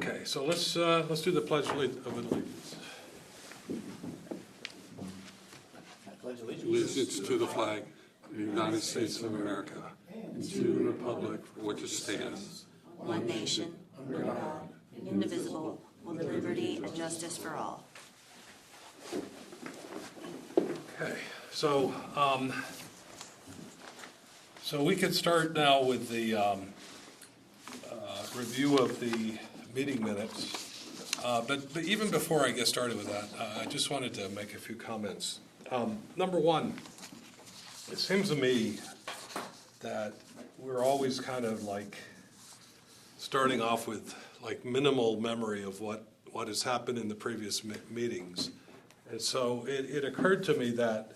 Okay, so let's do the Pledge of Allegiance. Allegiance to the flag of the United States of America, and to the republic for which it stands, one nation, under God, indivisible, with liberty and justice for all. Okay, so we could start now with the review of the meeting minutes. But even before I get started with that, I just wanted to make a few comments. Number one, it seems to me that we're always kind of like starting off with like minimal memory of what has happened in the previous meetings. And so it occurred to me that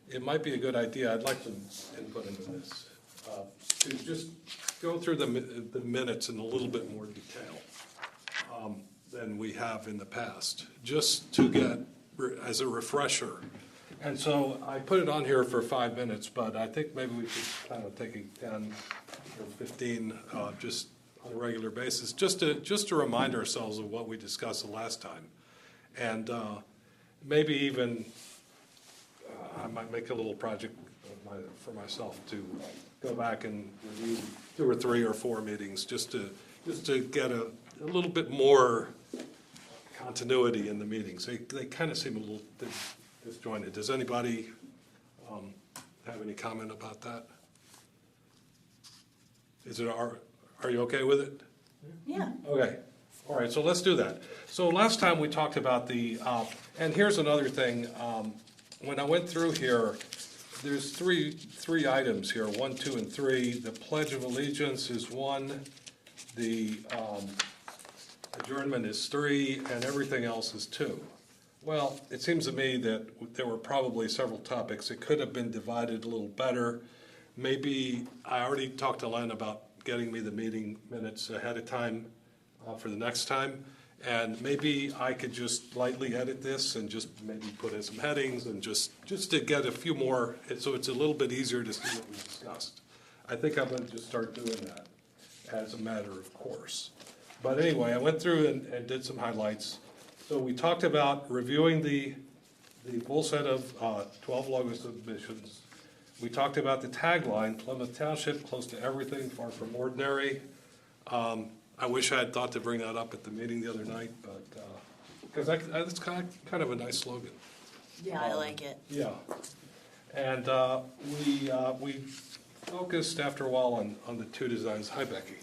it might be a good idea, I'd like some input into this, to just go through the minutes in a little bit more detail than we have in the past, just to get as a refresher. And so I put it on here for 5 minutes, but I think maybe we should kind of take a 10 or 15 just on a regular basis, just to remind ourselves of what we discussed the last time. And maybe even I might make a little project for myself to go back and review 2 or 3 or 4 meetings just to get a little bit more continuity in the meetings. They kind of seem a little disjointed. Does anybody have any comment about that? Are you okay with it? Yeah. Okay. All right, so let's do that. So last time we talked about and here's another thing. When I went through here, there's three items here, 1, 2, and 3. The Pledge of Allegiance is 1. The adjournment is 3, and everything else is 2. Well, it seems to me that there were probably several topics. It could have been divided a little better. Maybe I already talked to Len about getting me the meeting minutes ahead of time for the next time. And maybe I could just lightly edit this and just maybe put in some headings and just to get a few more, so it's a little bit easier to see what we discussed. I think I'm going to just start doing that as a matter of course. But anyway, I went through and did some highlights. So we talked about reviewing the full set of 12 logo submissions. We talked about the tagline, Plymouth Township, close to everything, far from ordinary. I wish I had thought to bring that up at the meeting the other night, but because it's kind of a nice slogan. Yeah, I like it. Yeah, and we focused after a while on the 2 designs. Hi, Becky.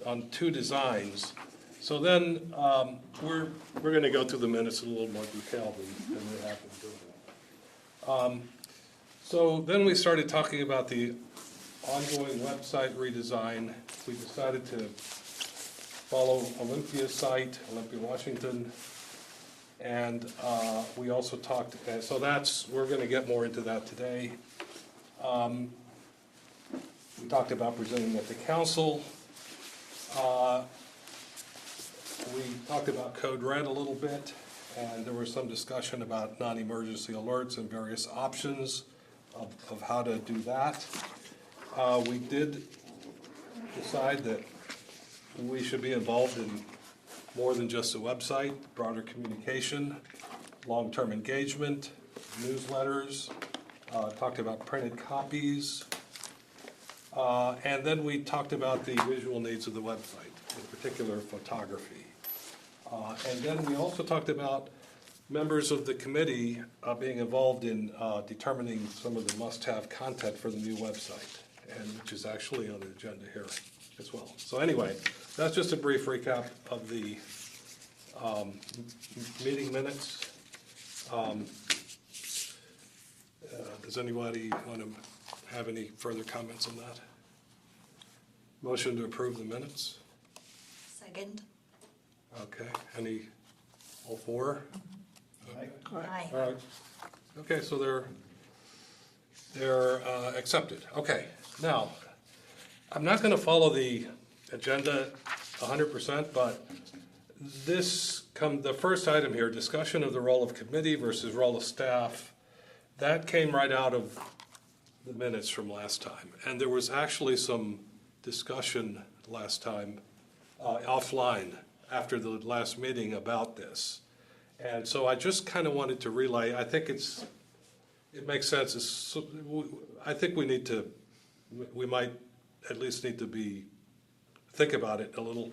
On 2 designs. So then we're going to go through the minutes in a little more detail than we have been doing. So then we started talking about the ongoing website redesign. We decided to follow Olympia site, Olympia, Washington, and we also talked, so we're going to get more into that today. We talked about presenting that to council. We talked about Code Red a little bit, and there was some discussion about non-emergency alerts and various options of how to do that. We did decide that we should be involved in more than just a website, broader communication, long-term engagement, newsletters, talked about printed copies, and then we talked about the visual needs of the website, in particular photography. And then we also talked about members of the committee being involved in determining some of the must-have content for the new website, and which is actually on the agenda here as well. So anyway, that's just a brief recap of the meeting minutes. Does anybody want to have any further comments on that? Motion to approve the minutes? Second. Okay, all 4? Okay. Aye. All right. Okay, so they're accepted. Okay, now, I'm not going to follow the agenda 100%, but the first item here, discussion of the role of committee versus role of staff, that came right out of the minutes from last time. And there was actually some discussion last time offline after the last meeting about this. And so I just kind of wanted to relay, I think it makes sense. I think we might at least need to think about it a little.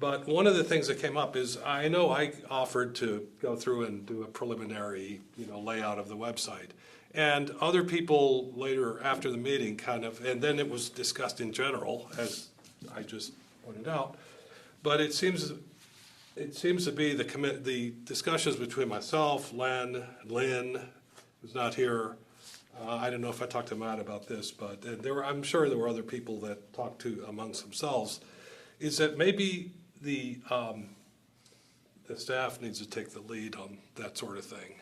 But one of the things that came up is, I know I offered to go through and do a preliminary, layout of the website. And other people later after the meeting and then it was discussed in general, as I just pointed out. But it seems to be the discussions between myself, Lynn, who's not here. I don't know if I talked to Matt about this, but I'm sure there were other people that talked to amongst themselves. Is that maybe the staff needs to take the lead on that sort of thing,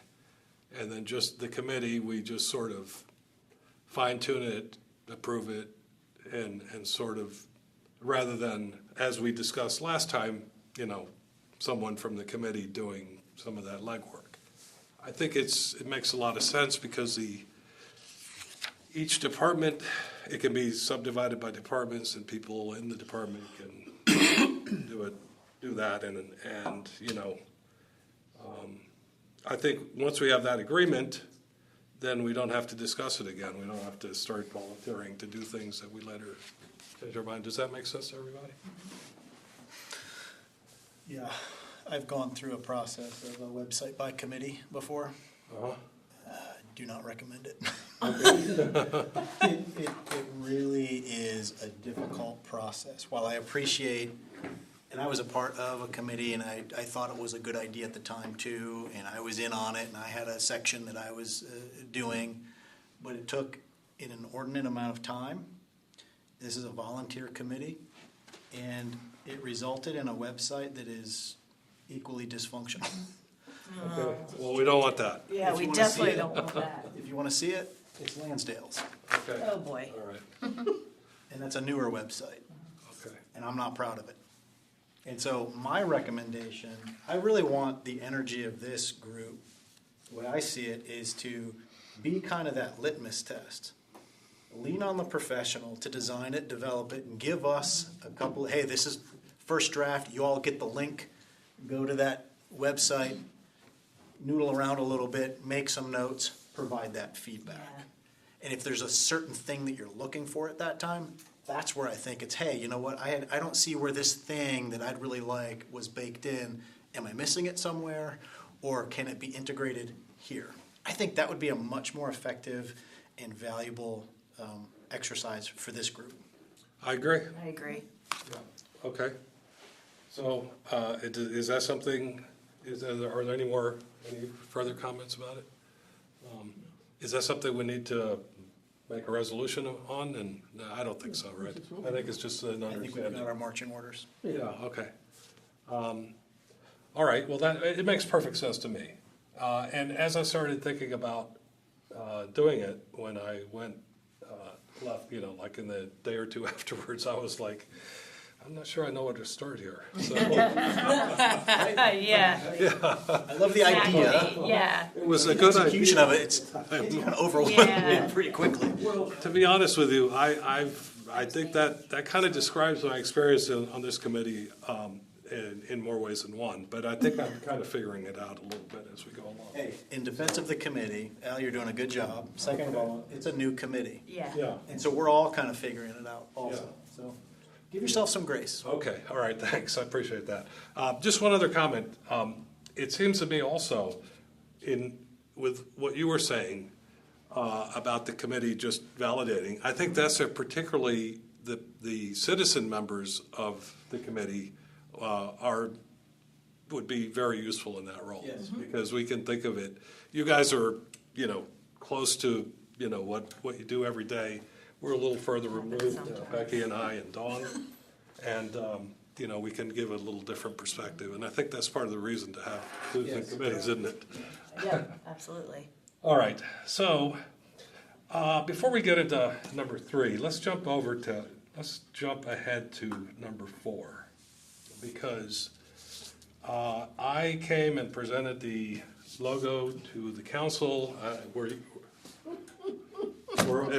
and then just the committee, we just sort of fine tune it, approve it, and sort of, rather than, as we discussed last time, someone from the committee doing some of that legwork. I think it makes a lot of sense because each department, it can be subdivided by departments, and people in the department can do that, and I think once we have that agreement, then we don't have to discuss it again. We don't have to start volunteering to do things that we later change our mind. Does that make sense to everybody? Yeah, I've gone through a process of a website by committee before. Uh-huh. Do not recommend it. It really is a difficult process. While I appreciate, and I was a part of a committee, and I thought it was a good idea at the time too, and I was in on it, and I had a section that I was doing, but it took an inordinate amount of time. This is a volunteer committee, and it resulted in a website that is equally dysfunctional. Okay. Well, we don't want that. Yeah, we definitely don't want that. If you want to see it, it's Lansdale's, Okay. Oh, boy. All right. and that's a newer website, Okay. and I'm not proud of it. And so my recommendation, I really want the energy of this group, the way I see it, is to be kind of that litmus test. Lean on the professional to design it, develop it, and give us a couple, hey, this is first draft, you all get the link, go to that website, noodle around a little bit, make some notes, provide that feedback. Yeah. And if there's a certain thing that you're looking for at that time, that's where I think it's, hey, you know what, I don't see where this thing that I'd really like was baked in. Am I missing it somewhere? Or can it be integrated here? I think that would be a much more effective and valuable exercise for this group. I agree. I agree. Okay. So is that something, are there any further comments about it? Is that something we need to make a resolution on? And no, I don't think so, right? I think it's just an I think we've got understanding. our marching orders. Yeah, okay. All right, well, it makes perfect sense to me. And as I started thinking about doing it, when I left, like in the day or two afterwards, I was like, I'm not sure I know where to start here. So Yeah. I love the idea. Yeah. it was a good Execution idea. of it, it's kind of overwhelming Yeah. pretty quickly. To be honest with you, I think that kind of describes my experience on this committee in more ways than one. But I think I'm kind of figuring it out a little bit as we go along. Hey, in defense of the committee, Al, you're doing a good job. Second of all, it's a new committee. Yeah. Yeah. And so we're all kind of figuring it out also. So give yourself some grace. Okay, all right, thanks, I appreciate that. Just one other comment. It seems to me also, with what you were saying about the committee just validating, I think that's particularly the citizen members of the committee would be very useful in that role. Yes. Because we can think of it, you guys are, close to, what you do every day. We're a little further removed, Becky and I and Dawn, and, we can give a little different perspective. And I think that's part of the reason to have citizen committees, isn't it? Yeah, absolutely. All right, so before we get into number 3, let's jump ahead to number 4, because I came and presented the logo to the council.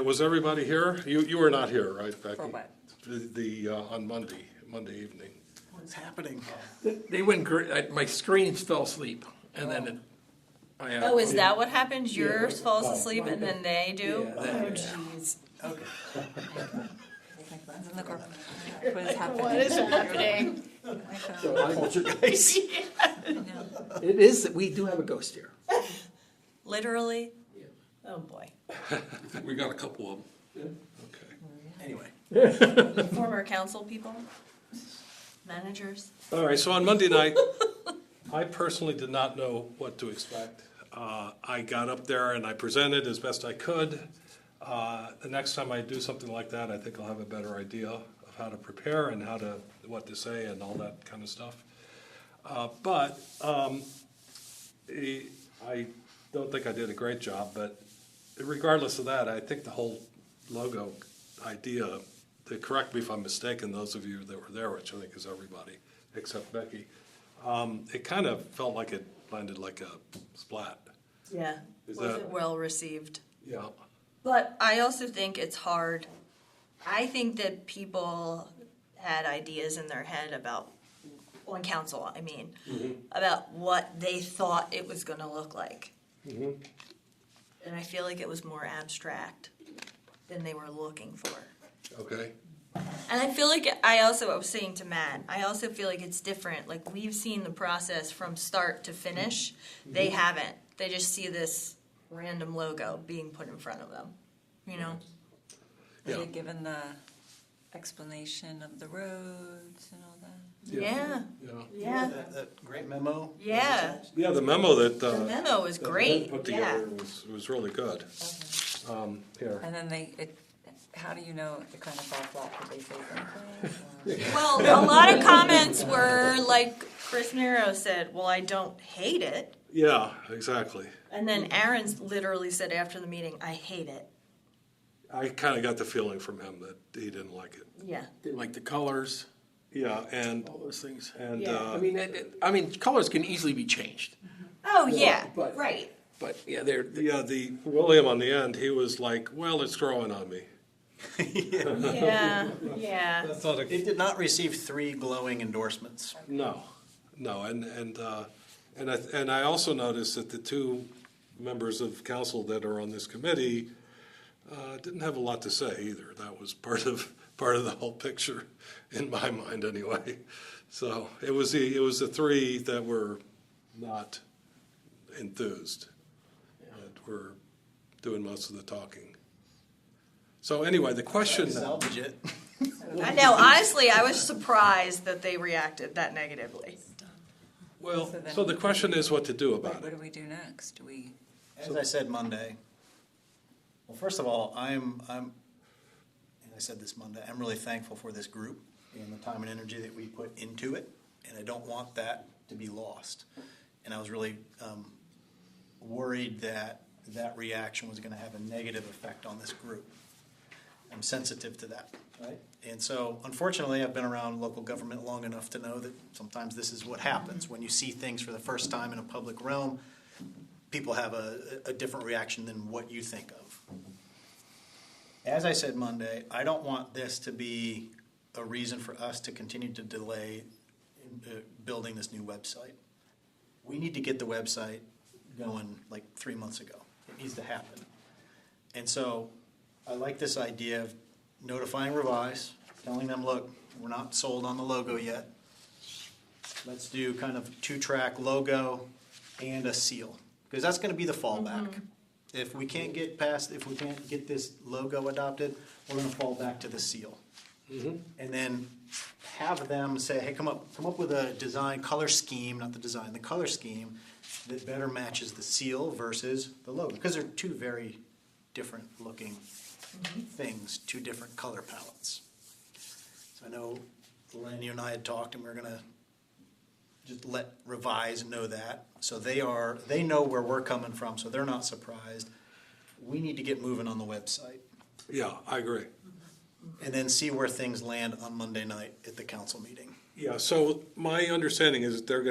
Was everybody here? You were not here, right, Becky? For what? On Monday evening. What's happening? They went, my screens fell asleep, and then it. Oh, is that what happens? Yours falls asleep and then they do? Yeah, Oh, that- jeez. What is happening? What is happening? Poltergeist. It is, that we do have a ghost here. Literally? Oh, boy. We got a couple of them. Okay. Anyway, Former council people? Managers? All right, so on Monday night, I personally did not know what to expect. I got up there and I presented as best I could. The next time I do something like that, I think I'll have a better idea of how to prepare and what to say and all that kind of stuff. But I don't think I did a great job, but regardless of that, I think the whole logo idea, to correct me if I'm mistaken, those of you that were there, which I think is everybody except Becky, it kind of felt like it landed like a splat. Yeah. Is Was that- it well received? Yeah. But I also think it's hard. I think that people had ideas in their head about, on council, I mean, about what they thought it was going to look like. And I feel like it was more abstract than they were looking for. Okay. And I feel like I was saying to Matt, I also feel like it's different. Like we've seen the process from start to finish. They haven't. They just see this random logo being put in front of them, you know? Were Yeah. they given the explanation of the roads and all that? Yeah. Yeah. Yeah. that great memo. Yeah. Yeah, the memo that The memo was that Ben great. put Yeah. together was really good. Here. And then how do you know it kind of fell flat? Did they say something? Or- Well, a lot of comments were like Chris Nero said, well, I don't hate it. Yeah, exactly. And then Aaron literally said after the meeting, I hate it. I kind of got the feeling from him that he didn't like it. Yeah. Didn't like the colors, Yeah, and all those things. and Yeah. I mean, colors can easily be changed, Oh, yeah. but- Right. but yeah, they're. the William on the end, he was like, "Well, it's growing on me." Yeah. Yeah. That's not It did not receive 3 glowing endorsements. no, and I also noticed that the 2 members of council that are on this committee didn't have a lot to say either. That was part of the whole picture, in my mind, anyway. So it was the 3 that were not enthused that were doing most of the talking. So anyway, the question. Salvage it. I know. Honestly, I was surprised that they reacted that negatively. Well, So then- so the question is what to do about What it. do we do next? Do we? As I said Monday, well, first of all, and I said this Monday, I'm really thankful for this group and the time and energy that we put into it, and I don't want that to be lost. And I was really worried that reaction was going to have a negative effect on this group. I'm sensitive to that, right? And so, unfortunately, I've been around local government long enough to know that sometimes this is what happens. When you see things for the first time in a public realm, people have a different reaction than what you think of. As I said Monday, I don't want this to be a reason for us to continue to delay building this new website. We need to get the website going like 3 months ago. It needs to happen. And so I like this idea of notifying Revise, telling them, look, we're not sold on the logo yet. Let's do kind of 2-track logo and a seal, because that's going to be the fallback. If we can't get this logo adopted, we're going to fall back to the seal. And then have them say, hey, come up with a design, color scheme, not the design, the color scheme that better matches the seal versus the logo, because they're 2 very different looking things, 2 different color palettes. So I know Lorraine, you and I had talked, and we're going to just let Revise know that. So they know where we're coming from, so they're not surprised. We need to get moving on the website Yeah, I agree. and then see where things land on Monday night at the council meeting. Yeah, so my understanding is that they're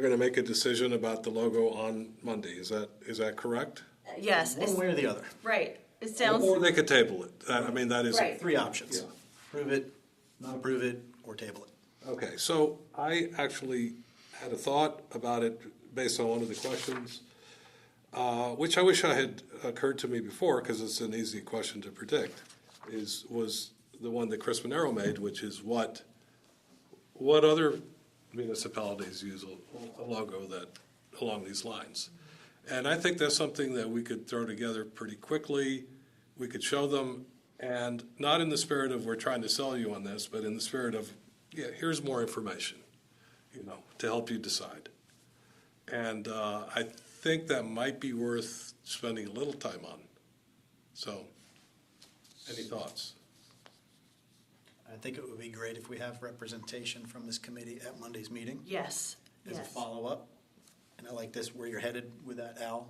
gonna make a decision about the logo on Monday. Is that correct? Yes. One way or the other. Right. It sounds. Or they could table it. I mean, that is. Right. 3 options. Yeah. Approve it, not approve it, or table it. Okay, so I actually had a thought about it based on one of the questions, which I wish I had occurred to me before, because it's an easy question to predict, was the one that Chris Monero made, which is what other municipalities use a logo that along these lines. And I think that's something that we could throw together pretty quickly. We could show them, and not in the spirit of we're trying to sell you on this, but in the spirit of, yeah, here's more information, to help you decide. And I think that might be worth spending a little time on. So, any thoughts? I think it would be great if we have representation from this committee at Monday's meeting Yes, as a yes. follow-up. And I like this, where you're headed with that, Al.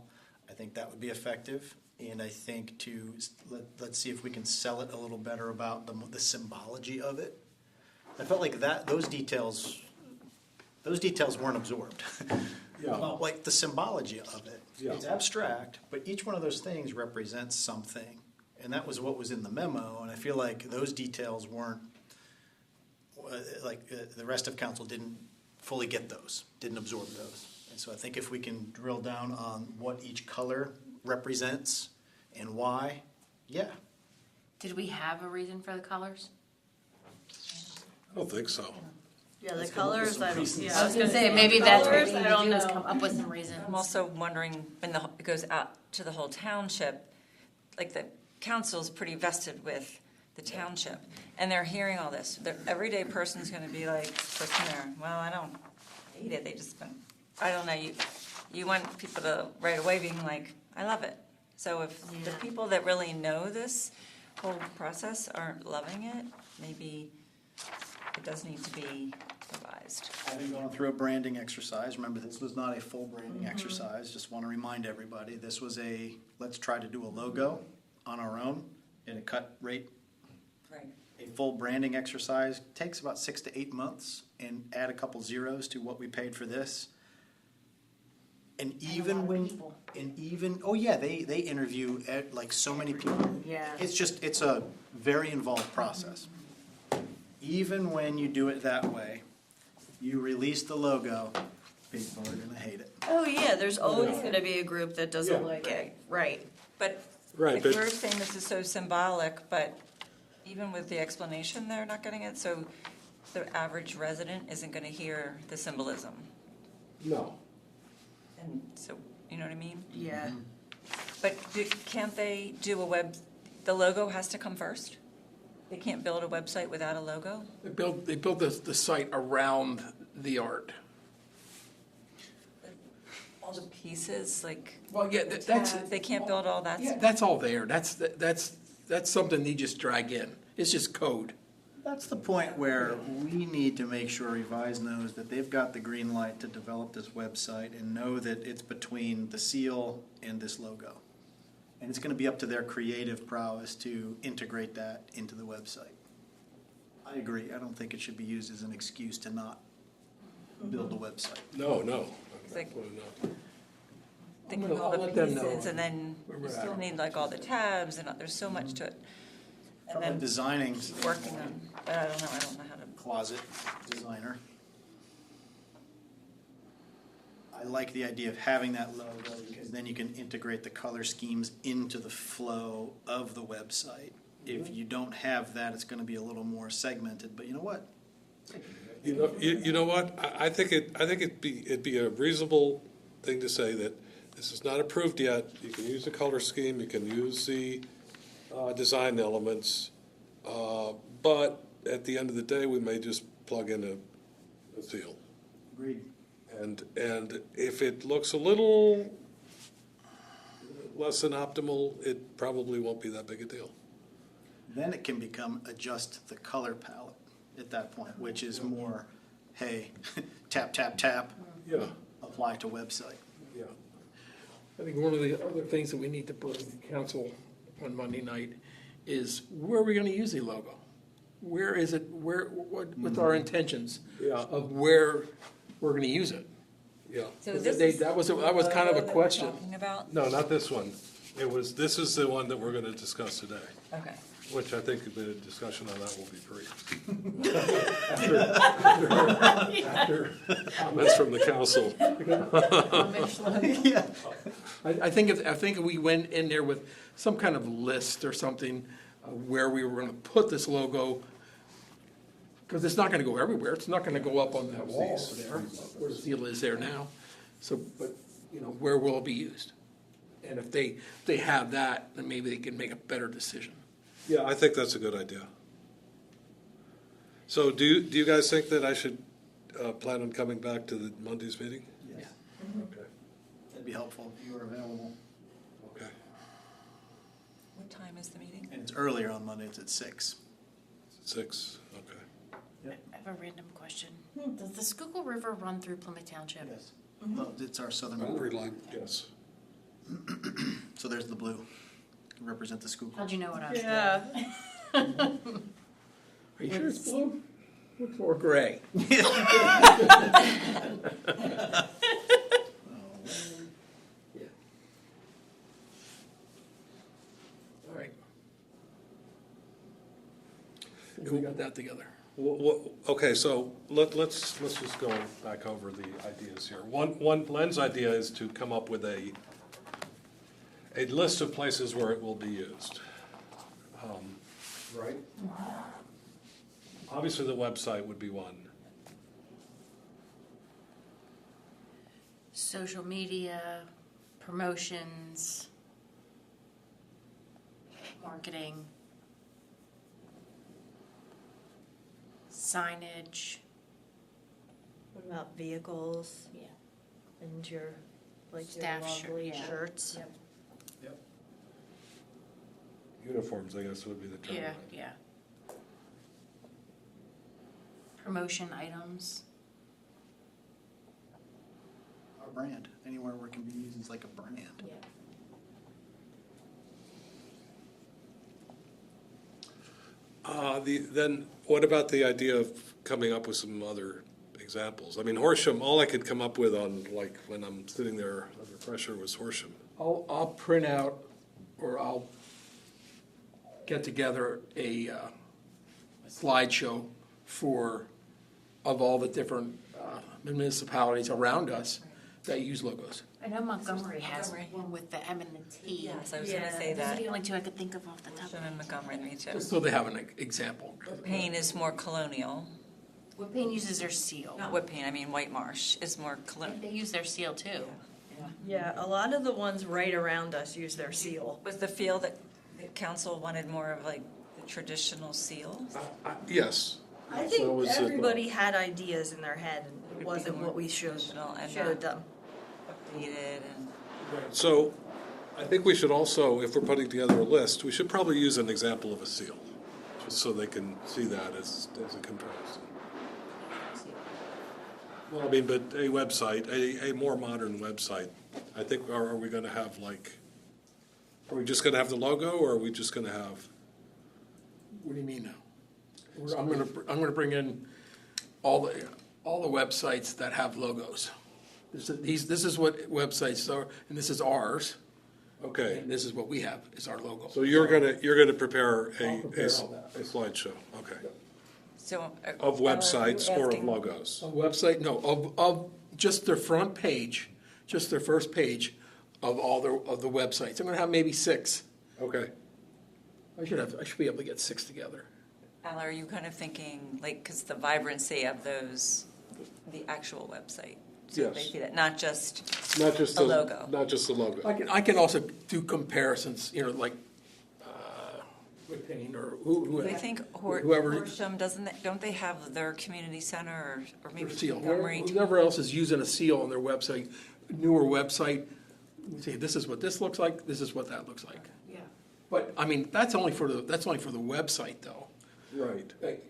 I think that would be effective. And I think let's see if we can sell it a little better about the symbology of it. I felt like those details weren't absorbed. Yeah. Well, like the symbology of it. Yeah. It's abstract, but each one of those things represents something. And that was what was in the memo, and I feel like those details weren't, the rest of council didn't fully get those, didn't absorb those. And so I think if we can drill down on what each color represents and why, yeah. Did we have a reason for the colors? I don't think so. Yeah, the Let's come up with colors, some I don't, reasons. yeah. I was gonna say, maybe that's what we Colors, need I to don't do, is know. come up with some reasons. I'm also wondering, when it goes out to the whole township, like the council's pretty vested with the township, and they're hearing all this. The everyday person's gonna be like, sitting there, well, I don't hate it, they just been, I don't know, you want people to right away being like, I love it. So if the Yeah. people that really know this whole process aren't loving it, maybe it does need to be revised. I've been going through a branding exercise. Remember, this was not a full branding exercise. Just want to remind everybody, this was let's try to do a logo on our own at a cut rate. Right. A full branding exercise takes about 6 to 8 months, and add a couple zeros to what we paid for this. And oh yeah, they interview like so many people. Yeah. It's a very involved process. Even when you do it that way, you release the logo, people are gonna hate it. Oh, yeah, there's always gonna be a group that doesn't Yeah. like it, right. But Right, if but- you're saying this is so symbolic, but even with the explanation, they're not getting it, so the average resident isn't gonna hear the symbolism. No. And so, you know what I mean? Yeah. But can't they do the logo has to come first? They can't build a website without a logo? They built the site around the art. All the pieces, like, Well, yeah, that's, they can't build all that yeah, stuff? that's all there. That's something they just drag in. It's just code. That's the point where we need to make sure Revise knows that they've got the green light to develop this website and know that it's between the seal and this logo. And it's gonna be up to their creative prowess to integrate that into the website. I agree. I don't think it should be used as an excuse to not build a website. No. It's like- Absolutely not. Thinking I'll all the let them know pieces, and then where you we're still at. need like all the tabs, and there's so much to it. And From a then designing working on, but I don't know how to. closet designer. I like the idea of having that logo because then you can integrate the color schemes into the flow of the website. If you don't have that, it's gonna be a little more segmented, but you know what? You know what? I think it'd be a reasonable thing to say that this is not approved yet. You can use the color scheme, you can use the design elements, but at the end of the day, we may just plug in a seal. Agreed. And if it looks a little less than optimal, it probably won't be that big a deal. Then it can become adjust the color palette at that point, which is more, hey, tap, tap, tap, Yeah, apply to website. yeah. I think one of the other things that we need to bring to council on Monday night is where are we going to use the logo? Where is it? What's our intentions Yeah. of where we're going to use it? Yeah. So That was kind of a question. Talking about? No, not this one. This is the one that we're going to discuss today. Okay. Which I think the discussion on that will be brief. After- Comments from the council. Yeah. I think if we went in there with some kind of list or something where we were gonna put this logo, because it's not gonna go everywhere, it's not gonna go up on that wall over there, where the seal is there now. So, but, you know, where will it be used? And if they have that, then maybe they can make a better decision. Yeah, I think that's a good idea. So do you guys think that I should plan on coming back to the Monday's meeting? Yes. Okay. That'd be helpful if you were available. Okay. What time is the meeting? And it's earlier on Monday, it's at 6. 6, okay. I have a random question. Does the Schuylkill River run through Plymouth Township? Yes. Well, it's our southern Boundary border. line. Yes. So there's the blue. Represent the Schuylkill. How'd you know what I was doing? Yeah. Are you sure it's blue? Looks more gray. Oh, Yeah. All right. We got that together. Okay, so let's just go back over the ideas here. One Len's idea is to come up with a list of places where it will be used. Right? Obviously, the website would be one. Social media, promotions, marketing, signage. What about vehicles Yeah. and your, like your Staff shirt, lovely yeah. shirts? Yep. Yep. Uniforms, I guess, would be the term. Yeah, yeah. Promotion items. our brand. Anywhere where it can be used as like a brand. Yeah. Then what about the idea of coming up with some other examples? I mean, Horsham, all I could come up with on, like, when I'm sitting there under pressure was Horsham. I'll print out, or I'll get together a slideshow of all the different municipalities around us that use logos. I know Montgomery has Montgomery. one with the M and the T. Yes, I was gonna Yeah. say Those are that. the only two I could think of off the top. Horsham and Montgomery, me too. Just so they have an example. Payne is more colonial. Whitpain uses their seal. Not Whitpain, I mean White Marsh is more colonial. They use their seal too. Yeah, a lot of the ones right around us use their seal. Was the feel that the council wanted more of like the traditional seal? Yes. I So think was it, everybody had ideas in their head, and it wasn't what we showed Traditional and showed them. Updated and. So I think we should also, if we're putting together a list, we should probably use an example of a seal, just so they can see that as a comparison. Well, I mean, but a website, a more modern website, I think, are we gonna have like, are we just gonna have the logo, or are we just gonna have? What do you mean now? I'm gonna bring in all the websites that have logos. This is what websites are, and this is ours, Okay, and this is what we have, is our logo. so you're gonna prepare I'll prepare all that. a slideshow, okay, So. of websites or of asking- logos? A website, no, of just their front page, just their first page of of the websites. I'm gonna have maybe 6. Okay. I should be able to get 6 together. Al, are you kind of thinking, like, because the vibrancy of those, the actual website? So they Yes. see that, not just, Not just A logo. Not just the logo. I can also do comparisons, like, Whitpain or whoever. I think Whoever- Horsham, don't they have their community center or maybe Seal. Montgomery? Whoever else is using a seal on their website, newer website, we say, this is what this looks like, this is what that looks like. Yeah. But, I mean, that's only for the website, though. Right. Like,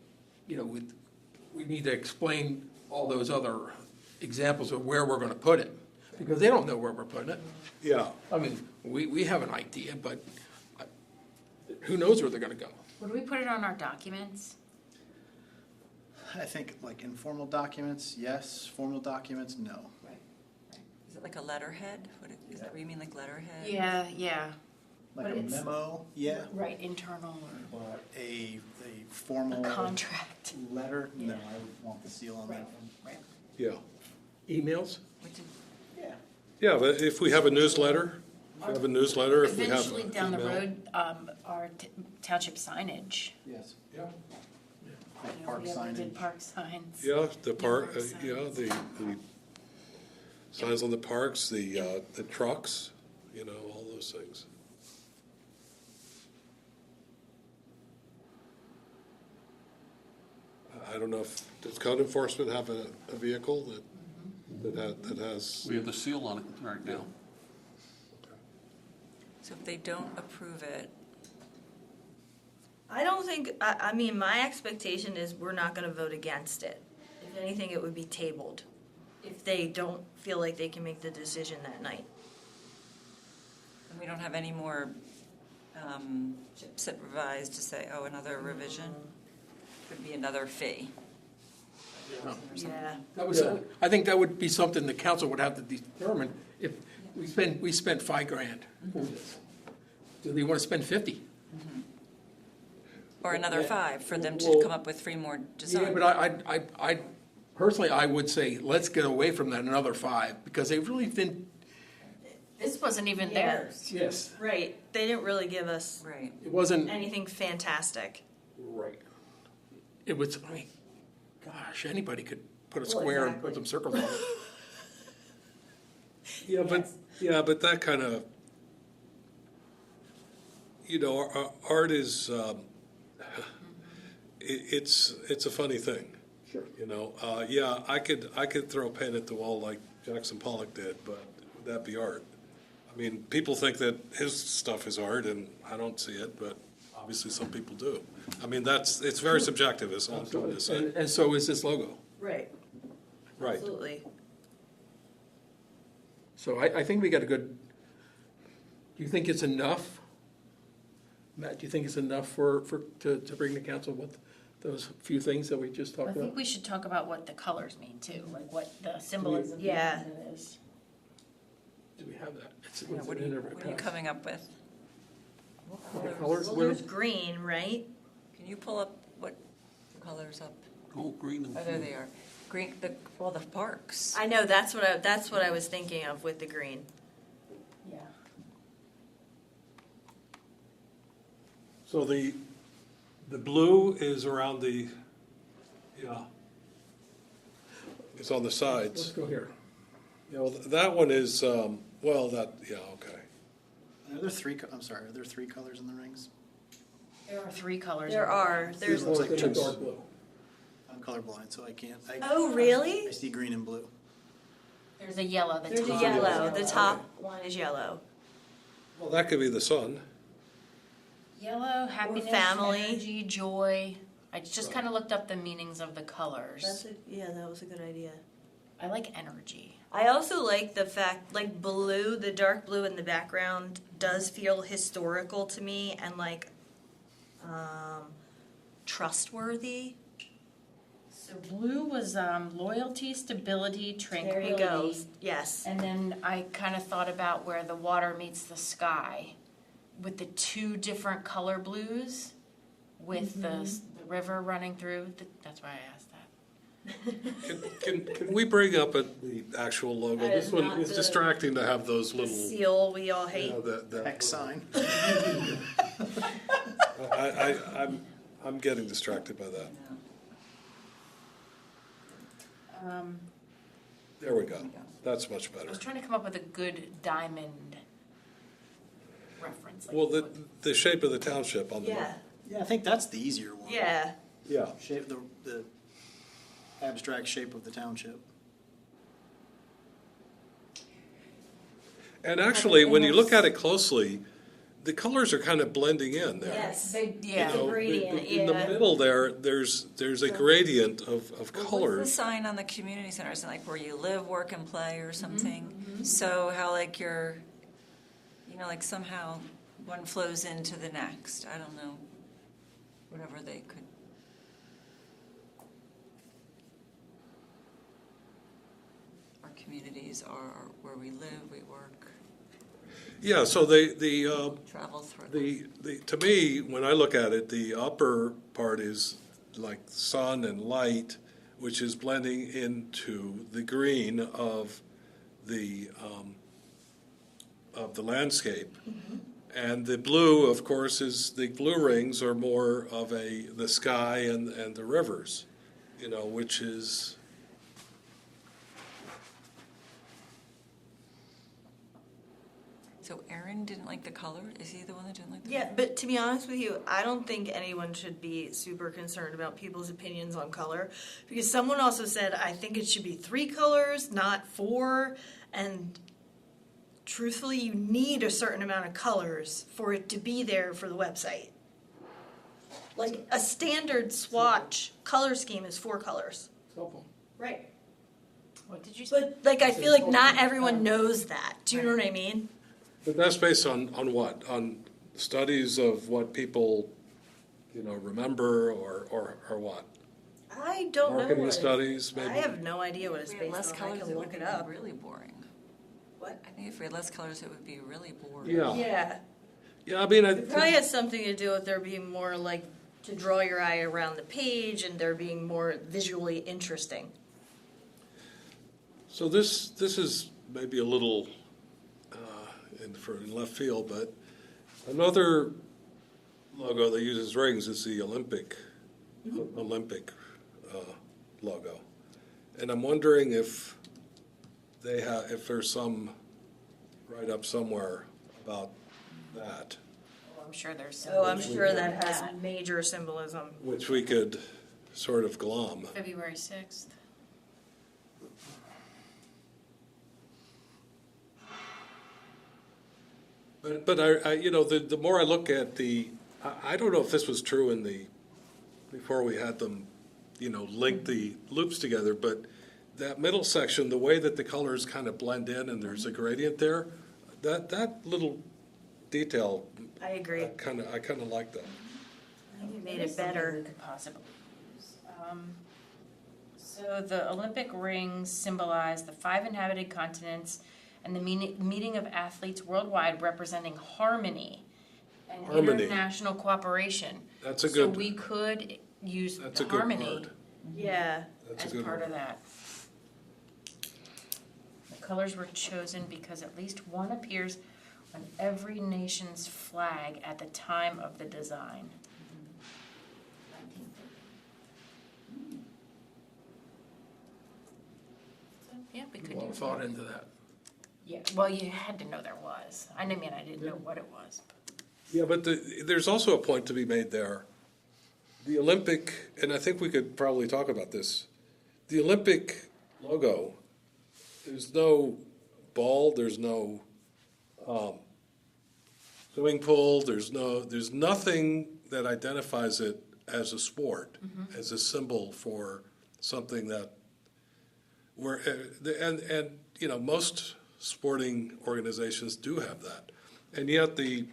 we need to explain all those other examples of where we're gonna put it, because they don't know where we're putting it. Yeah. I mean, we have an idea, but who knows where they're gonna go? Would we put it on our documents? I think like informal documents, yes. Formal documents, no. Is it like a letterhead? Is that what you mean, like letterhead? Yeah, yeah. Like But a it's- memo, yeah, Right, internal or but a formal a contract. letter, no, Yeah. I would want the seal on that Right, one. right. Yeah. Emails? Which is- Yeah. Yeah, but if we have a newsletter, if we have a newsletter, if we have. Eventually down the email- road, our township signage. Yes. Yeah. Like You know, park we ever did signage. park signs. Yeah, the park, park yeah, the signs on the parks, the trucks, you know, all those things. I don't know if, does code enforcement have a vehicle that has? We have the seal on it right now. So if they don't approve it, I don't think, I mean, my expectation is we're not gonna vote against it. If anything, it would be tabled, if they don't feel like they can make the decision that night. and we don't have any more chips that revise to say, oh, another revision, could be another fee. Yeah. That was, I think that would be something the council would have to determine if we spent $5,000 for this. Do they want to spend 50? Or another 5 for them to Well, come up with 3 more Yeah, designs. but I personally, I would say, let's get away from that another 5, because they really didn't, This wasn't even Yeah. theirs. yes, Right, they didn't really give us Right. it wasn't, anything fantastic. right. It was, I mean, gosh, anybody could put a Well, square and put exactly. some circles on it. Yeah, but that kind of, you know, art is, it's a funny thing. Sure. You know, yeah, I could throw paint at the wall like Jackson Pollock did, but would that be art? I mean, people think that his stuff is art, and I don't see it, but obviously some people do. I mean, it's very subjective, is all I'm trying to say. And so is this logo. Right. Right. Absolutely. So I think we got a good, do you think it's enough? Matt, do you think it's enough to bring the council with those few things that we just I talked think about? we should talk about what the colors mean too, like what the symbolism Yeah. behind it is. Do we have that? It's- Yeah, it's what in are there. you coming up with? What colors? Well, there's green, right? Can you pull up what colors up? Gold, green, and Oh, there they are. Green, the parks. I know, that's what I was thinking of with the green. Yeah. So the blue is around the, yeah, it's on the Let's sides. go here. You know, that one is, well, that, yeah, okay. Are there three, I'm sorry, are there 3 colors in the rings? There are 3 colors. There are, there's, Looks like It's in the two. dark blue. I'm colorblind, so I can't, oh, really? I see green and blue. There's a yellow, the There's a top. yellow, the top one is yellow. Well, that could be the sun. Yellow, happiness, family. energy, joy. I just kind of looked up the meanings of the colors. Yeah, that was a good idea. I like energy. I also like the fact, like blue, the dark blue in the background does feel historical to me and like trustworthy. So blue was loyalty, stability, There tranquility. you go. Yes. And then I kind of thought about where the water meets the sky with the 2 different color blues with the river running through. That's why I asked that. Can we bring up the actual logo? That This is one not is the- distracting to have those The little, seal we all you hate. know, that. X sign. I'm getting distracted by that. There we go. That's much I better. was trying to come up with a good diamond reference. Like Well, the shape of the township on the. Yeah. Yeah, I think that's the easier one. Yeah. Yeah. Shape, the abstract shape of the township. And actually, when you look at it closely, the colors are kind of blending in there. Yes. yeah. You know, Gradient, in the yeah. middle there's a gradient of What's the colors. sign on the community center? Is it like where you live, work, and play or something? So how like you're, you know, like somehow one flows into the next. I don't know. Whatever they could. Our communities are where we live, we work. Yeah, so Travel through. to me, when I look at it, the upper part is like sun and light, which is blending into the green of the landscape. And the blue, of course, the blue rings are more of the sky and the rivers, which is. So Aaron didn't like the color? Is he the one that didn't like the Yeah, color? but to be honest with you, I don't think anyone should be super concerned about people's opinions on color. Because someone also said, I think it should be 3 colors, not 4. And truthfully, you need a certain amount of colors for it to be there for the website. Like a standard swatch color scheme is 4 colors. Cell phone. Right. What did you say? But like, I feel like not everyone knows that. Do you know what I mean? But that's based on what? On studies of what people, remember or what? I don't know. Marketing what studies, maybe? I have no idea what it's If we had based less on. I colors, can it look would it be up. really boring. What? I think if we had less colors, it would be really boring. Yeah. Yeah. Yeah, I mean, It probably has something to do with there being more like to draw your eye around the page and there being more visually interesting. so this is maybe a little in left field, but another logo that uses rings is the Olympic logo, and I'm wondering if if there's some write up somewhere about that, I'm sure there's some. Oh, I'm sure that has major symbolism. which we could sort of glom. February 6th. But I the more I look at I don't know if this was true before we had them, link the loops together, but that middle section, the way that the colors kind of blend in and there's a gradient there, that little detail, I agree. I kind of like that. I think it made it better. Could possibly use. So the Olympic rings symbolize the 5 inhabited continents and the meeting of athletes worldwide representing harmony and Harmony. international cooperation. That's a So good- we could use That's a good harmony word. Yeah. That's a as good part word. of that. The colors were chosen because at least one appears on every nation's flag at the time of the design. So, yeah, we could A lot do of thought that. into that. Yeah, well, you had to know there was. I mean, I didn't know what it was. Yeah, but there's also a point to be made there. The Olympic, and I think we could probably talk about this, the Olympic logo, there's no ball, there's no swimming pool, there's nothing that identifies it as a sport, as a symbol for something that most sporting organizations do have that. And yet the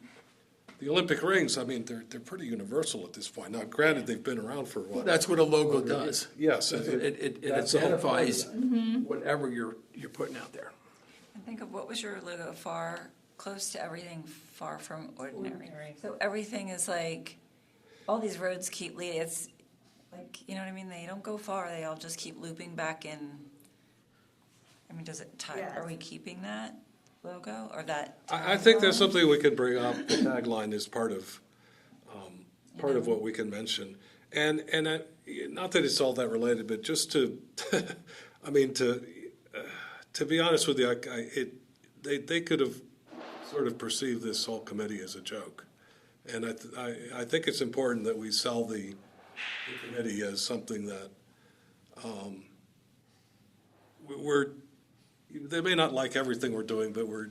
Olympic rings, I mean, they're pretty universal at this point. Now, granted, they've been around for what? That's what a logo does. Yes. It That's the whole point of identifies it. whatever you're putting out there. And think of what was your logo? Close to everything, far from ordinary. Ordinary. So everything is like, all these roads keep leading. It's like, you know what I mean? They don't go far. They all just keep looping back in. I mean, does it tie? Yeah. Are we keeping that logo or that? I think that's tagline? something we could bring up. The tagline is part of what we can mention, and not that it's all that related, but just to, I mean, to be honest with you, they could have sort of perceived this whole committee as a joke, and I think it's important that we sell the committee as something that they may not like everything we're doing, but we're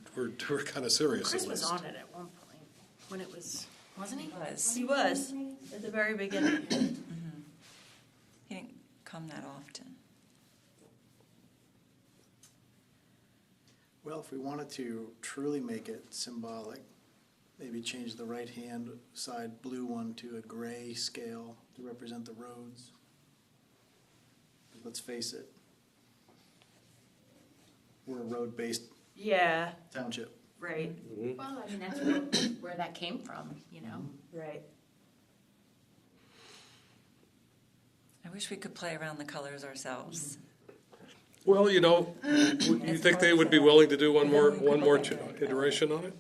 kind of serious Chris at was least. on it at one point when it was, wasn't he? He was at the very beginning. He didn't come that often. Well, if we wanted to truly make it symbolic, maybe change the right-hand side blue one to a gray scale to represent the roads. Let's face it, we're a road-based Yeah. township. Right, Well, I mean, that's where that came from, you know? right. I wish we could play around the colors ourselves. Well, you think they would be willing to do one more iteration on it?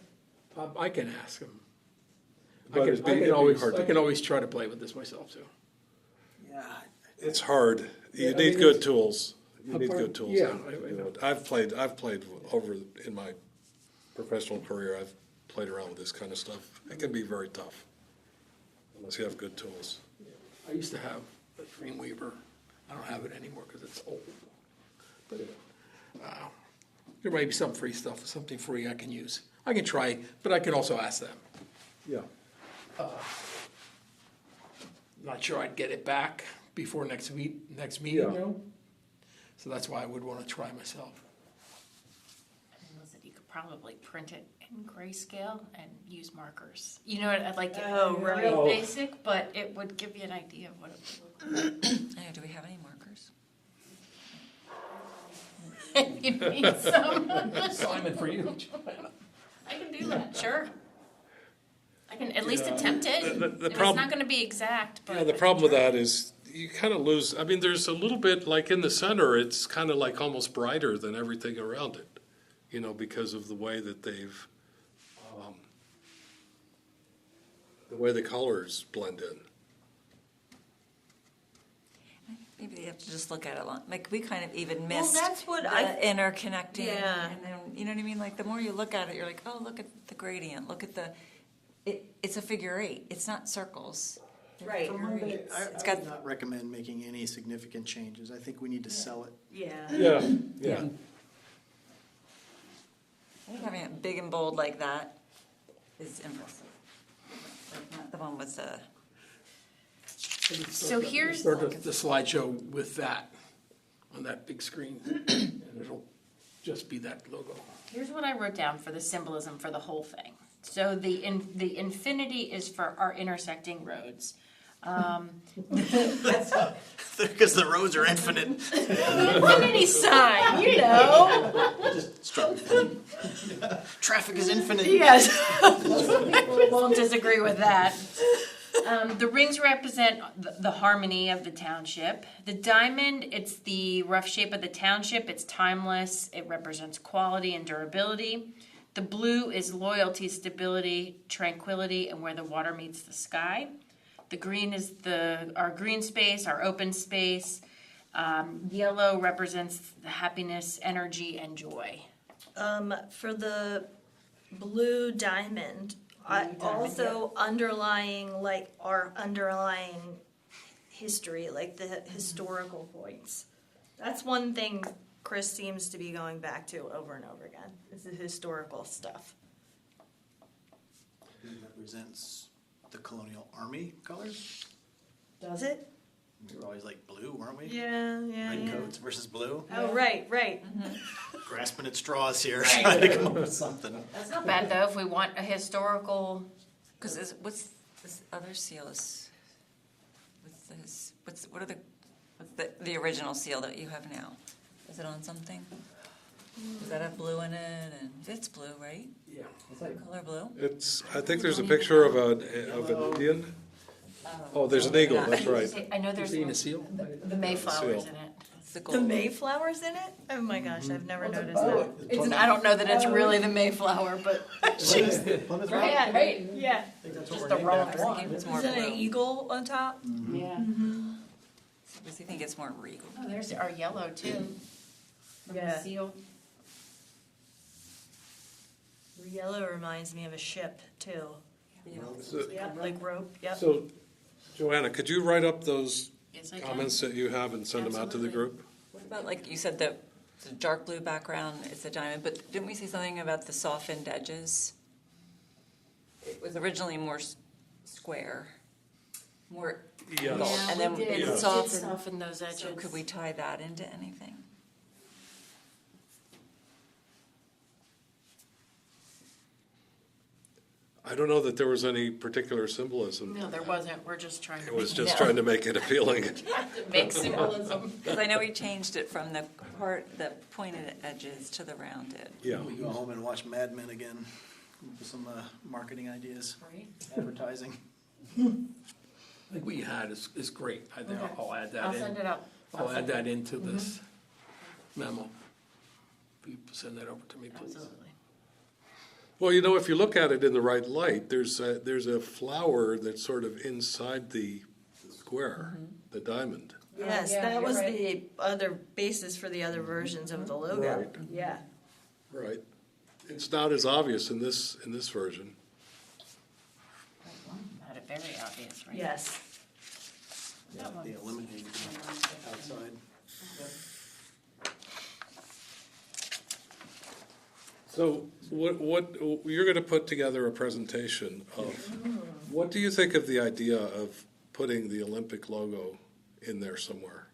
I can ask them. But it'd be hard to I can always try to play with this myself too. It's hard. You I need mean, good tools. You need pardon? good tools. Yeah, You know, I've played over in my professional career. I've played around with this kind of stuff. It can be very tough unless you have good tools. I used to have a Dreamweaver. I don't have it anymore because it's old. But there might be some free stuff, something free I can use. I can try, but I can also ask them. Yeah. Not sure I'd get it back before next meeting, Yeah. though. So that's why I would want to try myself. And was it, you could probably print it in grayscale and use markers. You know, I'd like it Oh, right. real basic, but it would give you an idea of what it would look Do we have any markers? like. You need some. Simon, for you. I can do that, sure. I can at least attempt it. The If problem- it's not gonna be exact, but. Yeah, the problem with that is you kind of lose, I mean, there's a little bit, like in the center, it's kind of like almost brighter than everything around it, because of the way that they've, the way the colors blend in. Maybe they have to just look at it like we kind of even missed that's what the I- interconnecting. Yeah. And then, you know what I mean? Like the more you look at it, you're like, oh, look at the gradient. Look at it's a figure eight. It's not circles. They're Right. figure eights. I It's got would not recommend making any significant changes. I think we need to sell it. Yeah. Yeah. I think having it big and bold like that is impressive. Like not the one with the. So here's- Start the slideshow with that, on that big screen, and it'll just be that logo. Here's what I wrote down for the symbolism for the whole thing. So the infinity is for our intersecting roads. Because the roads are infinite. Infinity sign, you know. Traffic is infinite. Yes. People won't disagree with that. The rings represent the harmony of the township. The diamond, it's the rough shape of the township. It's timeless. It represents quality and durability. The blue is loyalty, stability, tranquility, and where the water meets the sky. The green is our green space, our open space. Yellow represents the happiness, energy, and joy. For the blue diamond, also underlying, like, our underlying history, like the historical points. That's one thing Chris seems to be going back to over and over again, is the historical stuff. It represents the colonial army colors. Does it? We were always like blue, weren't we? Yeah. Red coats versus blue. Oh, right. Grasping at straws here, trying to come up with something. That's not bad though, if we want a historical. Because what's this other seal is? What's the original seal that you have now? Is it on something? Does that have blue in it? And it's blue, right? Yeah. Is that color blue? I think there's a picture of an Indian. Oh, there's an eagle, that's right. I know there's Seen a seal? the Mayflowers Seal. in it. It's the The gold. Mayflowers in it? Oh my gosh, I've never noticed that. I don't know that it's really the Mayflower, but. Plymouth Rock. Yeah, right, yeah. I think that's what Just we're the named wrong after. one. It's more Is it an blue. eagle on top? Yeah. Does he think it's more regal? Oh, there's our yellow too. From the Yeah. seal. The yellow reminds me of a ship too. So- Yeah, like rope, yep. So, Joanna, could you write up those Yes, I can. comments that you have and send them out to the Absolutely. group? What about, like you said, the dark blue background, it's a diamond, but didn't we see something about the softened edges? It was originally more square, more Yes. angled, and then we did. it We did softened. soften those edges. So could we tie that into anything? I don't know that there was any particular symbolism. No, there wasn't. We're just trying It to was just trying to make it appealing. make symbolism. Because I know we changed it from the pointed edges to the rounded. Yeah. We go home and watch Mad Men again, with some marketing ideas, Right? advertising. I think what you had is great. I think Okay. I'll add that I'll in. send it up. I'll add that into this memo. If you send that over to me, please. Absolutely. Well, if you look at it in the right light, there's a flower that's sort of inside the square, the diamond. Yes, Yeah, that you're was right. the other basis for the other versions of the logo. Right. Yeah. Right. It's not as obvious in this version. Had it very obvious, right? Yes. They eliminated outside. So what you're going to put together a presentation of, what do you think of the idea of putting the Olympic logo in there somewhere?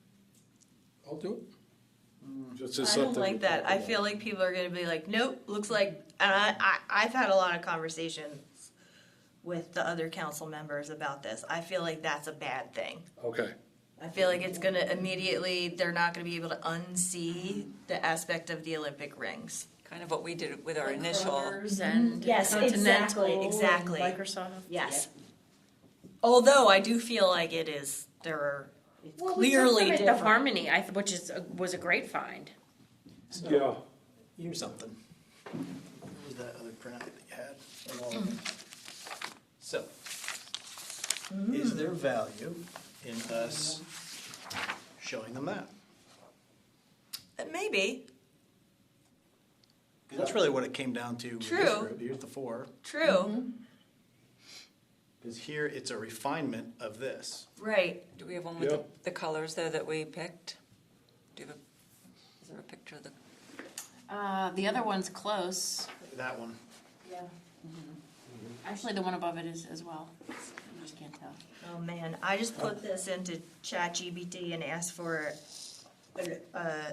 I'll do it. Just as I don't something like to that. talk I about. feel like people are gonna be like, nope, looks like, and I've had a lot of conversations with the other council members about this. I feel like that's a bad thing. Okay, I feel like it's gonna immediately, they're not gonna be able to unsee the aspect of the Olympic rings. Kind of what we did with our initial. Kroger's and Yes, Continental exactly. and Microsoft. Yes. Although I do feel like it is, it's Well, clearly we took from it the different. Harmony, which was a great find. yeah. Here's something. What was that other printout that you had? of all of them? So, is there value in us showing them that? Maybe, 'Cause that's really what it came down to with this True. group. Here's the four. true, Because here it's a refinement of this. right. Do we have one with Yeah. the colors there that we picked? Do you have is there a picture of the? The other one's close. That one. Yeah. Actually, the one above it is as well. I just can't tell. Oh, man, I just put this into ChatGPT and asked for an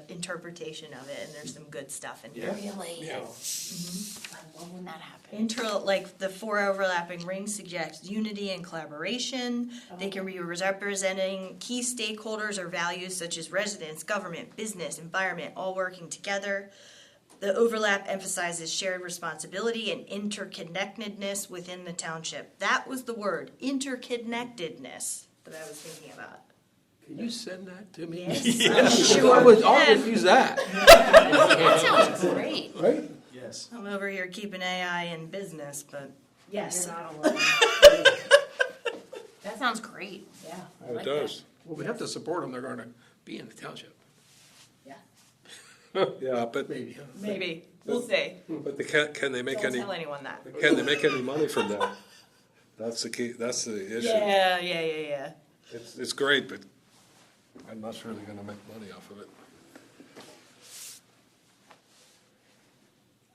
interpretation of it, and there's some good stuff in here. Really? Yeah. I love when that happens. Like the four overlapping rings suggest unity and collaboration. They can be representing key stakeholders or values such as residents, government, business, environment, all working together. The overlap emphasizes shared responsibility and interconnectedness within the township. That was the word, interconnectedness, that I was thinking about. Can you send that to me? Yes, I'll just use that, That sounds great. right? Yes. I'm over here keeping AI in business, but yes. You're not alone. That sounds great. Yeah. I It like does. Well, we have to support them. They're going to be in the township, Yeah, but maybe. Huh? Maybe. We'll see. can they make Don't any, tell anyone that. can they make any money from that? That's the key, that's the issue. Yeah. It's great, but I'm not really gonna make money off of it.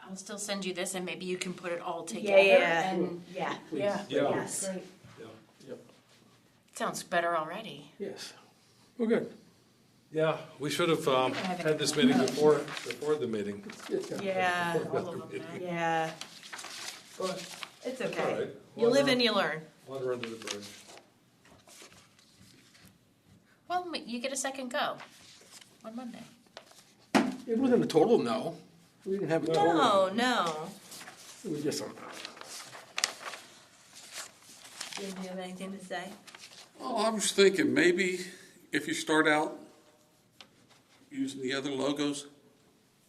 I'll still send you this, and maybe you can put it all together. Yeah. And Yeah. yeah, Yeah. Yes. Yep. sounds better already. Yes. Well, good. Yeah, we should have had this meeting before the meeting. Yeah. All of them. Right? Yeah. But It's all okay. right. You live and you learn. Water under the bridge. Well, you get a second go on Monday. It wasn't a total no. We didn't have a total. No. It was just a, Jim, do you have anything to say? Well, I was thinking maybe if you start out using the other logos,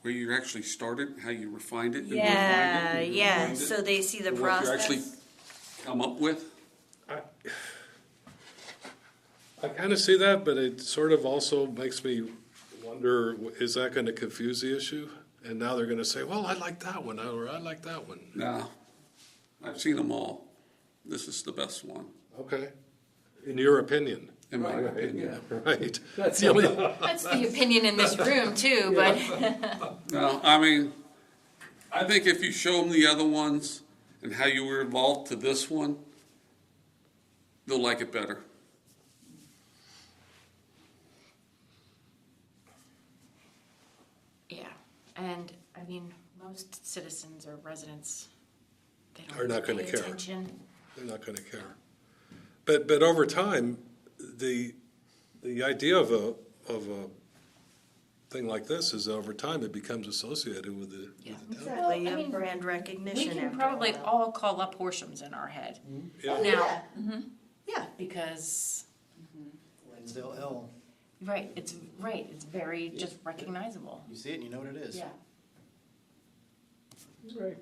where you actually started, how you refined it. and Yeah, refined it and yeah. refined it, So they see the and what you actually process. come up with. I kind of see that, but it sort of also makes me wonder, is that going to confuse the issue? And now they're going to say, well, I like that one, or I like that one. Nah, I've seen them all. This is the best one, Okay, in your opinion. in my Right, opinion. right. that's the only, That's the opinion in this room too, but No, I mean, I think if you show them the other ones and how you were involved to this one, they'll like it better. yeah. And I mean, most citizens or residents They don't are not gonna pay care. attention. They're not going to care. But over time, the idea of a thing like this is over time it becomes associated with the Yeah. with the town. Exactly, you Well, I have mean, brand We recognition can after a probably while. all call up Horshams in our head Yeah. now, Yeah, because, Lansdale L. right, it's very just recognizable. You see it and you know what it is. Yeah. Right.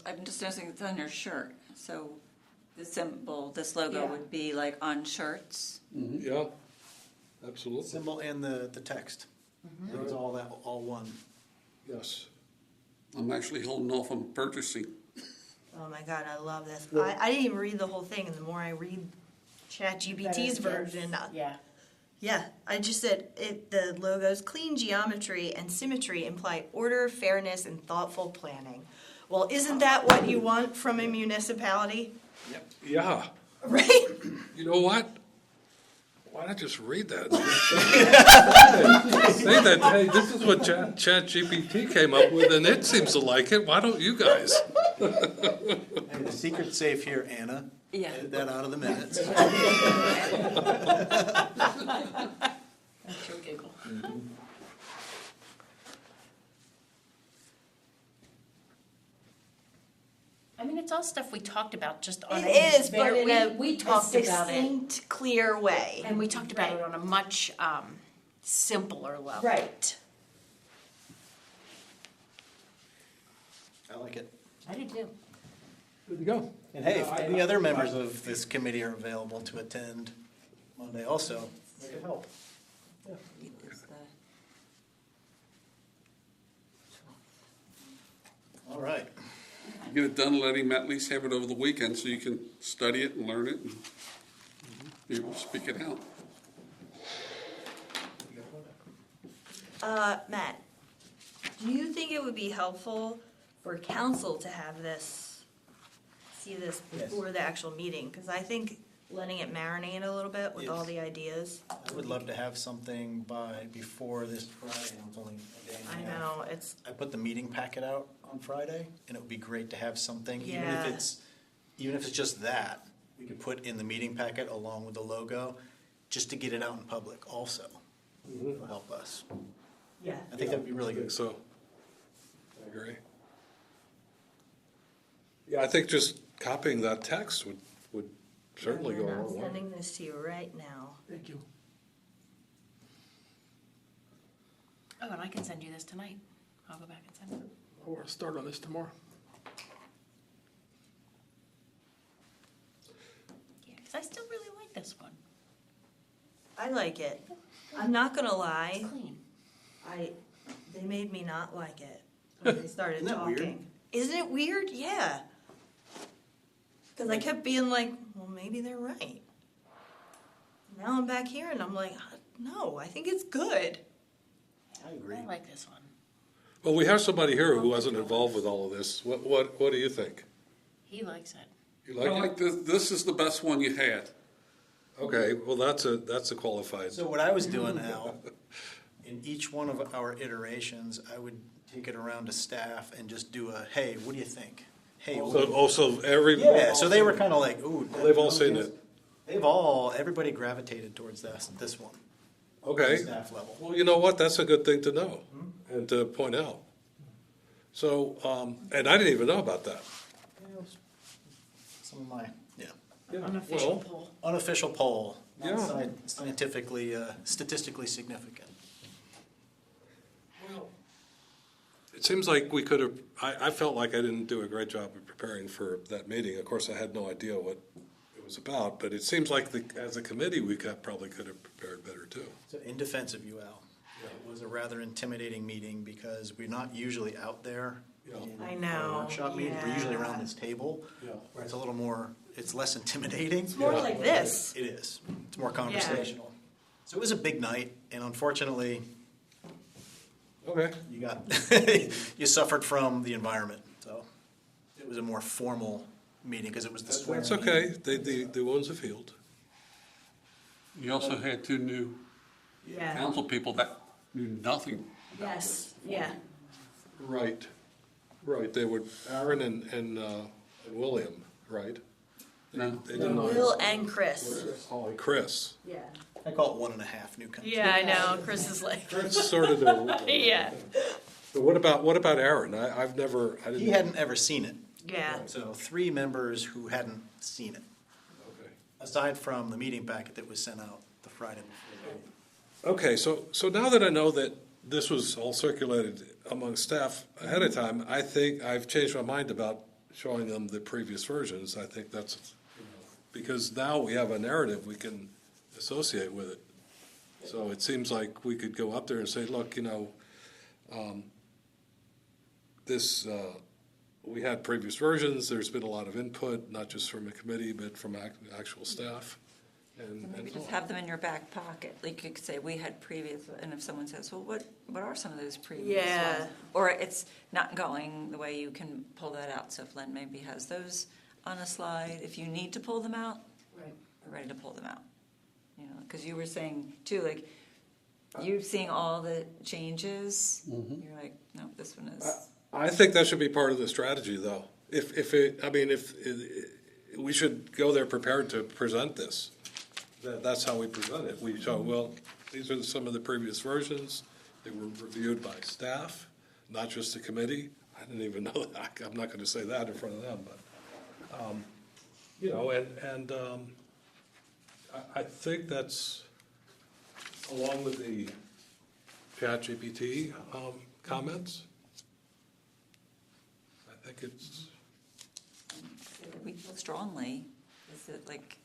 I'm just noticing it's on your shirt, so the symbol, this logo Yeah. would be like on shirts. Yeah, absolutely. Symbol and the text. It's all one. Yes. I'm actually holding off on purchasing. oh my God, I love this. I didn't even read the whole thing, and the more I read ChatGPT's version, Yeah. yeah, I just said the logo's clean geometry and symmetry imply order, fairness, and thoughtful planning. Well, isn't that what you want from a municipality? Yeah. Right? You know what? Why not just read that? Say that, hey, this is what ChatGPT came up with, and it seems to like it. Why don't you guys? Hey, the secret's safe here, Anna. Yeah. Edit that out of the minutes. She'll giggle. I mean, it's all stuff we talked about just on It is, but in a we talked about it, succinct, clear way. and we talked about it on a much simpler level. Right. I like it. I do too. Good to go. And hey, if any other members of this committee are available to attend Monday also, they can help. It's the- All right. Get it done, let him at least have it over the weekend so you can study it and learn it and be able to speak it out. Matt, do you think it would be helpful for council to have this, see this before the actual meeting? Because I think letting it marinate a little bit with all Yes. the ideas. I would love to have something before this Friday. It's only a day and a I half. know, it's, I put the meeting packet out on Friday, and it would be great to have something, Yeah. even if it's just that, we could put in the meeting packet along with the logo, just to get it out in public also. It'll help us. yeah. I think that'd be really I think good. so. I agree. Yeah, I think just copying that text would certainly go a I'm long way. sending this to you right now. Thank you. Oh, and I can send you this tonight. I'll go back and send it. I'll start on this tomorrow. Yeah, because I still really like this one. I like it. I'm not gonna lie, It's clean. they made me not like it when they started Isn't that weird? talking. Isn't it weird? Yeah. Because I kept being like, well, maybe they're right. Now I'm back here and I'm like, no, I think it's good. I agree. I like this one. Well, we have somebody here who wasn't involved with all of this. What do you think? He likes it. You I like like it? this, this is the best one you had. Okay, well, that's a qualified. So what I was doing now, in each one of our iterations, I would take it around to staff and just do a, hey, what do you think? Hey, what do So you-" also every. Yeah, so they were kind of like, ooh. They've all seen it. Everybody gravitated towards this one. Okay. Staff level. Well, you know what? That's a good thing to know and to point out. So, and I didn't even know about that. Some of my, Unofficial well, poll. unofficial poll, not Yeah. scientifically, statistically significant. It seems like we could have, I felt like I didn't do a great job of preparing for that meeting. Of course, I had no idea what it was about, but it seems like as a committee, we probably could have prepared better too. So in defense of you, Al, it was a rather intimidating meeting because we're not usually out there. Yeah. in I know, our Workshop meeting, we're usually yeah. around this table, Yeah. where it's a little more, it's less intimidating. It's more like this. It is. It's more conversational. So it was a big night, and unfortunately, Okay. you suffered from the environment. So it was a more formal meeting because it was the swearing. That's okay. The wounds have healed. You also had two new Yeah. council people that knew nothing. Yes, yeah. Right. Right, they would, Aaron and William, right? No. They didn't. Will and Chris. Oh, and Chris. Yeah. I call it 1.5 new country. Yeah, I know, Chris is like, Chris sort of the. yeah. But what about Aaron? I didn't. He hadn't ever seen it. Yeah. So 3 members who hadn't seen it, Okay. aside from the meeting packet that was sent out the Friday before. Okay, so now that I know that this was all circulated among staff ahead of time, I think I've changed my mind about showing them the previous versions. I think that's, because now we have a narrative we can associate with it. So it seems like we could go up there and say, look, this, we had previous versions, there's been a lot of input, not just from the committee, but from actual staff. And Maybe just have them in your back pocket. Like you could say, we had previous, and if someone says, well, what are some of those previous Yeah. ones? Or it's not going the way you can pull that out. So if Lynn maybe has those on a slide, if you need to pull them out, we're ready to pull them out. Because you were saying too, like, you seeing all the changes, you're like, no, this one is. I think that should be part of the strategy, though. We should go there prepared to present this. That's how we present it. We show, well, these are some of the previous versions. They were reviewed by staff, not just the committee. I didn't even know that. I'm not going to say that in front of them, but, I think that's, along with the ChatGPT comments, I think it's, We feel strongly, is it like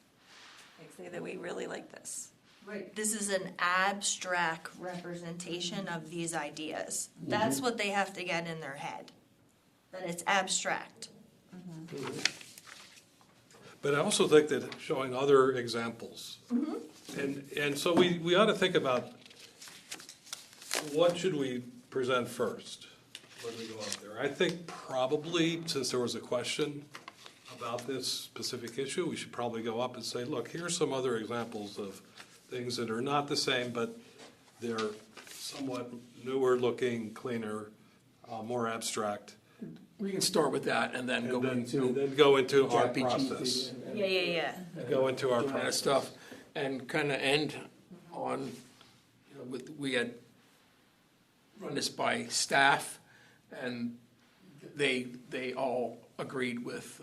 say that we really like this. Right. This is an abstract representation of these ideas. That's what they have to get in their head, that it's abstract. but I also think that showing other examples. And so we ought to think about, what should we present first when we go up there? I think probably, since there was a question about this specific issue, we should probably go up and say, look, here's some other examples of things that are not the same, but they're somewhat newer looking, cleaner, more abstract. We can start with that and then go And into then go into our ChatGPT process. and Yeah. Go into our that kind of process. stuff, and kind of end on, we had run this by staff, and they all agreed with,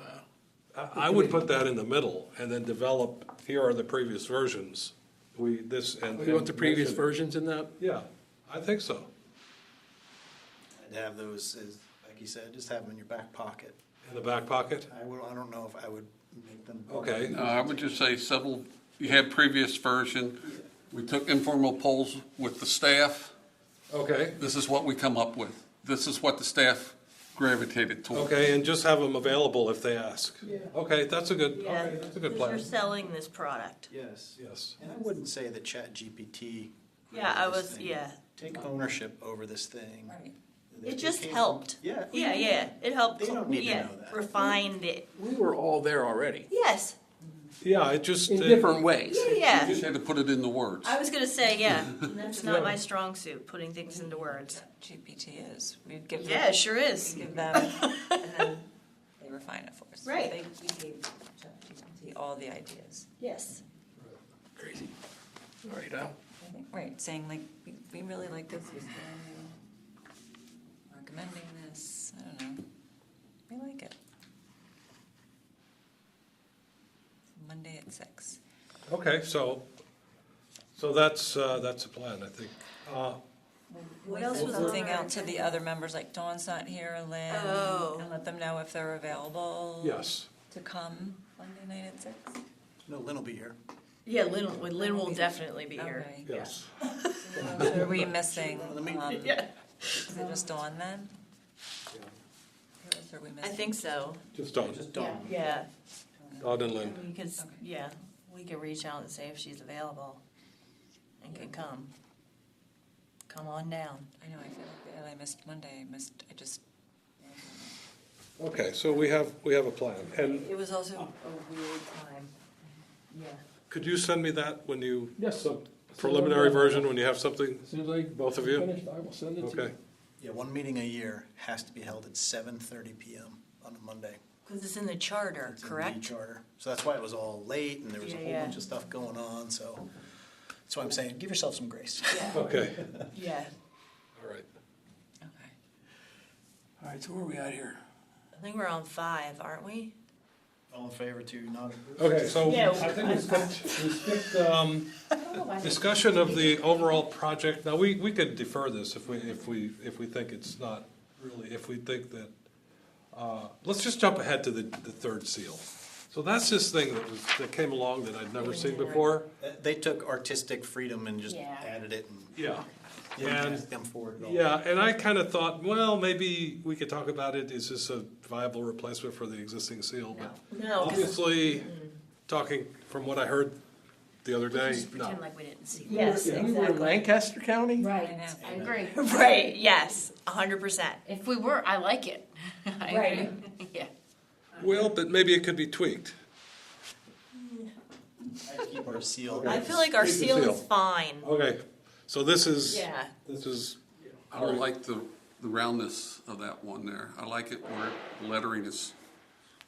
I would put that in the middle and then develop, here are the previous versions. We want the previous versions in that. Yeah, I think so. I'd have those, as like you said, just have them in your back pocket. In the back pocket? I don't know if I would make them. Okay. I would just say several, you had previous version. We took informal polls with the staff. Okay. This is what we come up with. This is what the staff gravitated toward. Okay, and just have them available if they ask. Yeah. Okay, that's a good, Yeah. that's a good Because plan. you're selling this product. Yes. Yes. And I wouldn't say that ChatGPT. Yeah, I created this was, thing. yeah. Take ownership over this thing. Right. It just came from- helped. Yeah. Yeah. It helped, They don't need to yeah, know that. refined it. We were all there already, Yes, Yeah, it just. in different ways. You yeah. just had to put it in the words. I was gonna say, yeah, that's not my strong suit, putting things into words. GPT is. We give them, Yeah, it sure is. give them, and then they refine it for us. Right. We gave ChatGPT all the ideas. Yes. Crazy. All right, Al. I think, right, saying like, we really like this, we're recommending this, I don't know. We like it. Monday at 6. Okay, so that's a plan, I think. What else Send was something on? out to the other members, like Dawn's not here, Lynn, Oh. and let them know if they're available. Yes. To come Monday night at 6. No, Lynn will be here. Yeah, Lynn will definitely be here. Okay. Yes. So are we missing? Yeah. Is it just Dawn then? Who else are we I missing? think so. Just Dawn. Yeah, Dawn and Lynn. because, Okay. yeah, we could reach out and say if she's available and can come. Come on down. I know, I feel like I missed Monday, I just. Okay, so we have a plan. And It was also a weird time. Yeah. could you send me that when you, Yes, so. preliminary version, when you have something? As soon as I. Both of you? Finished, I will send it to you. Okay. Yeah, one meeting a year has to be held at 7:30 PM on a Monday. Because it's in the charter, It's in the correct? charter. So that's why it was all late and there was a whole Yeah. bunch of stuff going on, so that's why I'm saying, give yourself some grace. Okay, Yeah. all right. Okay. All right, so where are we at here? I think we're on 5, aren't we? All in favor to not approve? Okay, so Yeah, I think we skipped discussion of the overall project. Now, we could defer this if we think it's not really, if we think that, let's just jump ahead to the third seal. So that's this thing that came along that I'd never seen before. They took artistic freedom and just Yeah. added it and Yeah. didn't And, ask them for it at all. yeah, and I kind of thought, well, maybe we could talk about it. Is this a viable replacement for the existing seal? But No, 'cause- obviously, talking from what I heard the other day, Just no. pretend like we didn't see. Yes, We were in exactly. Lancaster County? Right, I know. I agree. Right, yes, 100%. If we were, I like it. I Right. agree. Yeah. Well, but maybe it could be tweaked. I'd keep our seal. I feel like our Keep the seal seal. is fine. Okay, so this is, Yeah. I don't like the roundness of that one there. I like it where the lettering is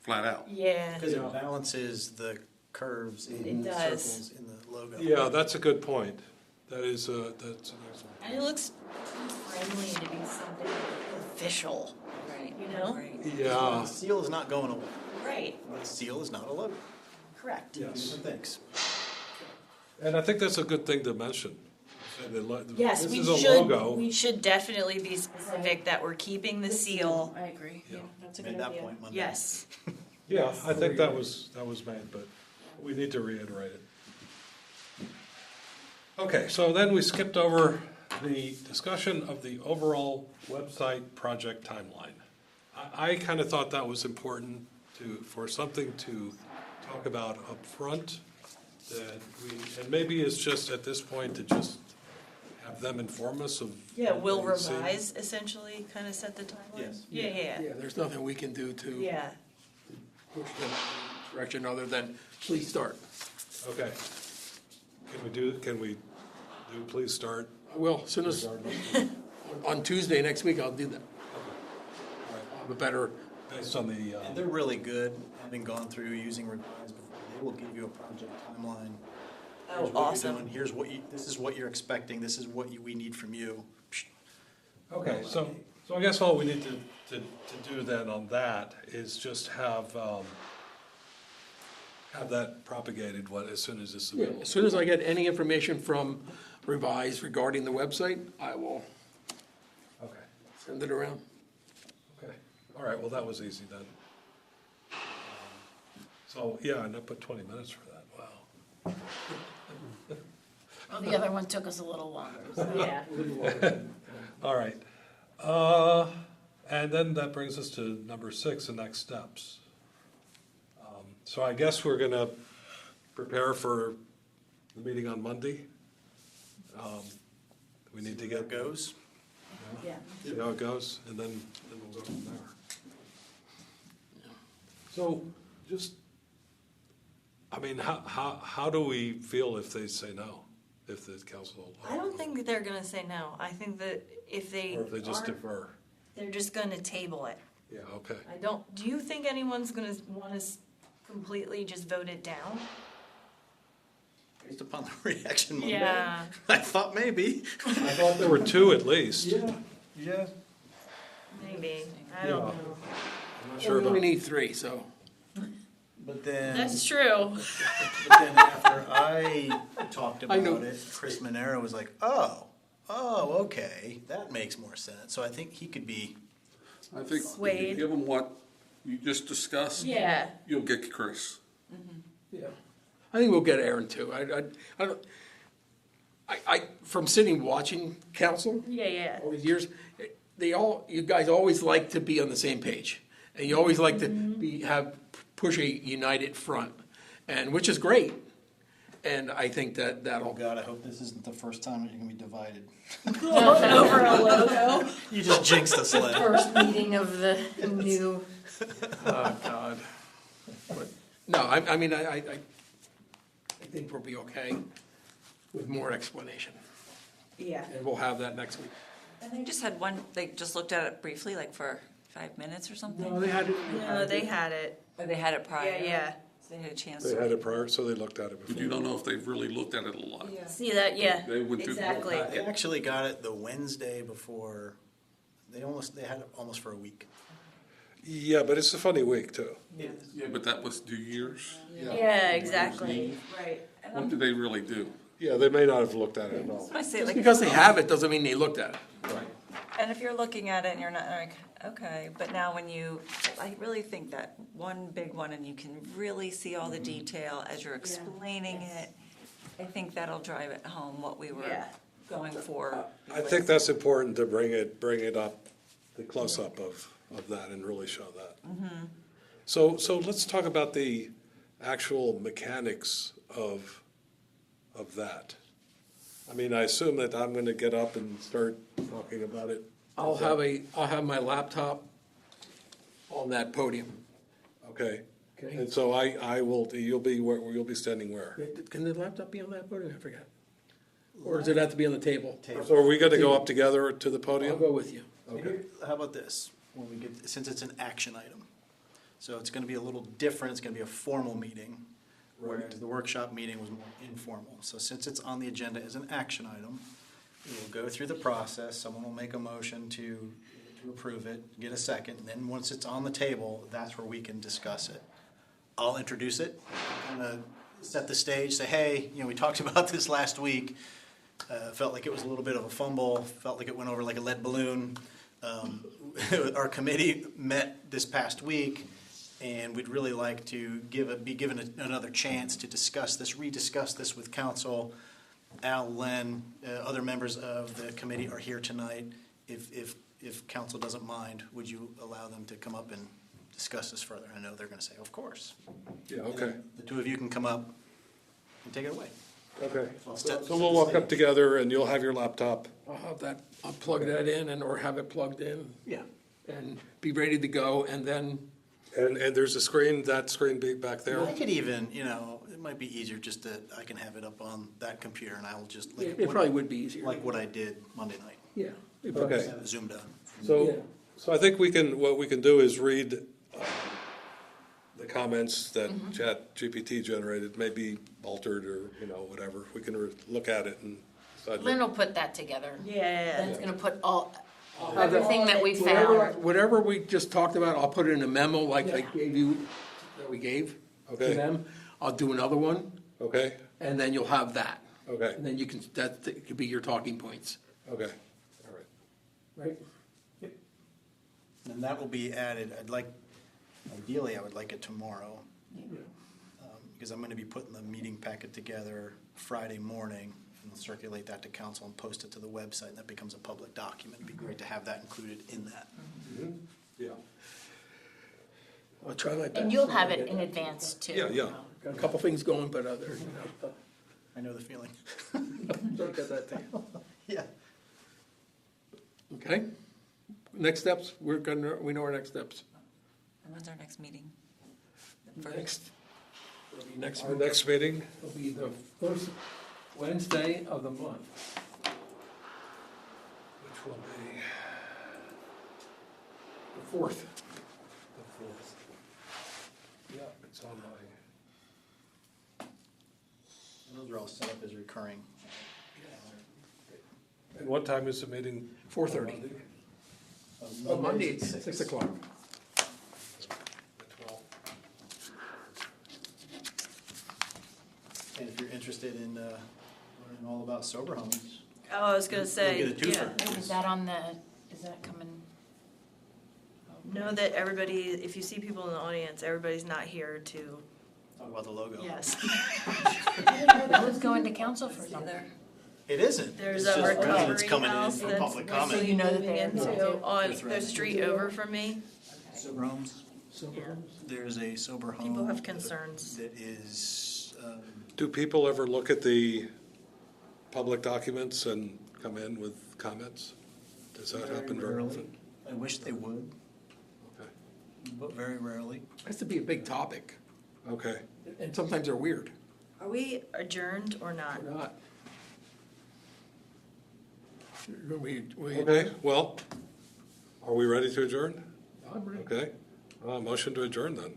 flat out. Yeah. Because it balances the curves It and the does. circles in the logo. yeah, that's a good point. That's an excellent. And it looks friendly to be something official, Right. you know? Right. The Yeah, seal is not going away. Right, The seal is not a logo. correct. yes. Different things. And I think that's a good thing to mention. Yes, This we is a should, logo. we should definitely be specific that we're keeping the seal. I agree. Yeah. That's a Made good that idea. point Monday. Yes. Yeah, I think that was made, but we need to reiterate it. Okay, so then we skipped over the discussion of the overall website project timeline. I kind of thought that was important for something to talk about up front. And maybe it's just at this point to just have them inform us of. Yeah, we'll what they see. revise, essentially, kind of set the timeline. Yes. Yeah. Yeah, there's nothing we can do to Yeah. push them in a direction other than, please start. Okay. Can we do, please start? I will, as soon as, on Tuesday next week, I'll do that. I'll have a better, Based on the, And they're really good, having gone through using Revise before. They will give you a project timeline. Oh, Here's what you're awesome. doing. This is what you're expecting, this is what we need from you. Psh, okay, so I guess all we need to do then on that is just have that propagated as soon as it's yeah, available. as soon as I get any information from Revise regarding the website, I will Okay, send it around. okay. All right, well, that was easy then. So, yeah, and I put 20 minutes for that, wow. Well, the other one took us a little longer. So. Yeah. All right. And then that brings us to number 6, the next steps. So I guess we're gonna prepare for the meeting on Monday. We need to There get, it goes. Yeah. see how it goes, and then we'll go from there. So, just, I mean, how do we feel if they say no? If the council, I don't think that they're gonna say no. I think that if they or if they just aren't, defer? they're just gonna table it. Yeah, okay. I don't, do you think anyone's gonna wanna completely just vote it down? Based upon the reaction Monday. Yeah. I thought maybe. I thought there were 2 at least. Yeah. Maybe, I don't Yeah. know. I'm not sure We about, need 3, so. But then. That's true. But then after I talked I know. about it, Chris Monero was like, oh, okay, that makes more sense. So I think he could be, I think if you Swayed. give them what you just discussed, Yeah. you'll get Chris. Yeah, I think we'll get Aaron too. I don't, from sitting watching council Yeah. all these years, you guys always like to be on the same page. And you always like to push a united front, and which is great. And I think oh that'll, God, I hope this isn't the first time that you're gonna be divided. Over a logo. You just jinxed us, Lynn. First meeting of the new. oh, God. But, no, I mean, I think we'll be okay with more explanation. Yeah. And we'll have that next week. And they just had one, they just looked at it briefly, like for 5 minutes or something? No, they had it. No, they had it. Or they had it prior? Yeah. So they had a chance They to. had it prior, so they looked at it But before. you don't know if they've really looked at it a lot. See that? Yeah. They went through the whole Exactly. packet. They actually got it the Wednesday before, they had it almost for a week. Yeah, but it's a funny week, too. Yeah, but that was New Year's. Yeah, exactly. Right. What did they really do? Yeah, they may not have looked at it at all. I say, Just like, because they have it doesn't mean they looked at it. and if you're looking at it and you're not like, okay, but now when I really think that one big one and you can really see all the detail as you're explaining it, I think that'll drive it home what we were Yeah. going for. I think that's important to bring it up, the close-up of that and really show that. So let's talk about the actual mechanics of that. I mean, I assume that I'm gonna get up and start talking about it. I'll have my laptop on that podium. Okay. Okay. And so I will, you'll be standing where? Can the laptop be on that podium? I forgot. Or does it have to be on the table? So are we gonna go up together to the I'll podium? go with you. Okay. How about this, when we get, since it's an action item, so it's gonna be a little different, it's gonna be a formal meeting, whereas the workshop meeting was more informal. So since it's on the agenda as an action item, we'll go through the process, someone will make a motion to approve it, get a second, and then once it's on the table, that's where we can discuss it. I'll introduce it, kind of set the stage, say, hey, we talked about this last week. Felt like it was a little bit of a fumble, felt like it went over like a lead balloon. Our committee met this past week, and we'd really like to be given another chance to rediscuss this with council. Al, Len, other members of the committee are here tonight. If council doesn't mind, would you allow them to come up and discuss this further? I know they're going to say, of course. Yeah, okay, The two of you can come up and take it away. okay. I'll So set we'll the walk up stage. together and you'll have your laptop. I'll plug that in or have it plugged in Yeah. and be ready to go and then, And there's that screen back there. I could even, it might be easier just that I can have it up on that computer and I will just, it probably would be easier. like what I did Monday night. Yeah. it probably- Okay. Have it zoomed on. So I think what we can do is read the comments that ChatGPT generated, may be altered or, whatever. We can look at it and decide. Lynn will put that together. Yeah. Lynn's gonna put everything that we found. Whatever we just talked about, I'll put it in a memo like I gave you, that we gave to Okay. them. I'll do another one, Okay, and then you'll have that. okay, And then that could be your talking points, okay, all right. right? And that will be added, ideally, I would like it tomorrow. Because I'm gonna be putting the meeting packet together Friday morning, and we'll circulate that to council and post it to the website, and that becomes a public document. It'd be great to have that included in that. Yeah, I'll try my best. And you'll have it in advance too. Yeah. Got a couple things going, but other, I know the feeling. sort of got that thing. Yeah. Okay? Next steps, we know our next steps. And when's our next meeting? Next, our next meeting, will be the first Wednesday of the month. which will be The 4th. the 4th. Yeah, it's on my, And those are all set up as recurring. and what time is the meeting? 4:30. Monday, it's 6 o'clock. The 12th. And if you're interested in learning all about sober homes, Oh, I was gonna say, You'll get a yeah. twofer. Is that coming? Know that everybody, if you see people in the audience, everybody's not here to, talk about the logo. yes. That was going to council for something. It isn't. There's It's a just residents recovery coming house in for that's public So comment. you know that moving they're into, going on With the residents. street over from me. Sober homes, Yeah. there's a sober home. People have concerns. That is, Do people ever look at the public documents and come in with comments? Does that happen very rarely. often? I wish they would, Okay. but very rarely. Has to be a big topic, Okay, and sometimes they're weird. Are we adjourned or not? Or not. Okay, well, are we ready to adjourn? I'm ready. Okay, motion to adjourn then.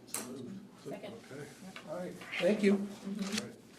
Second. Okay. All right, thank you. All right.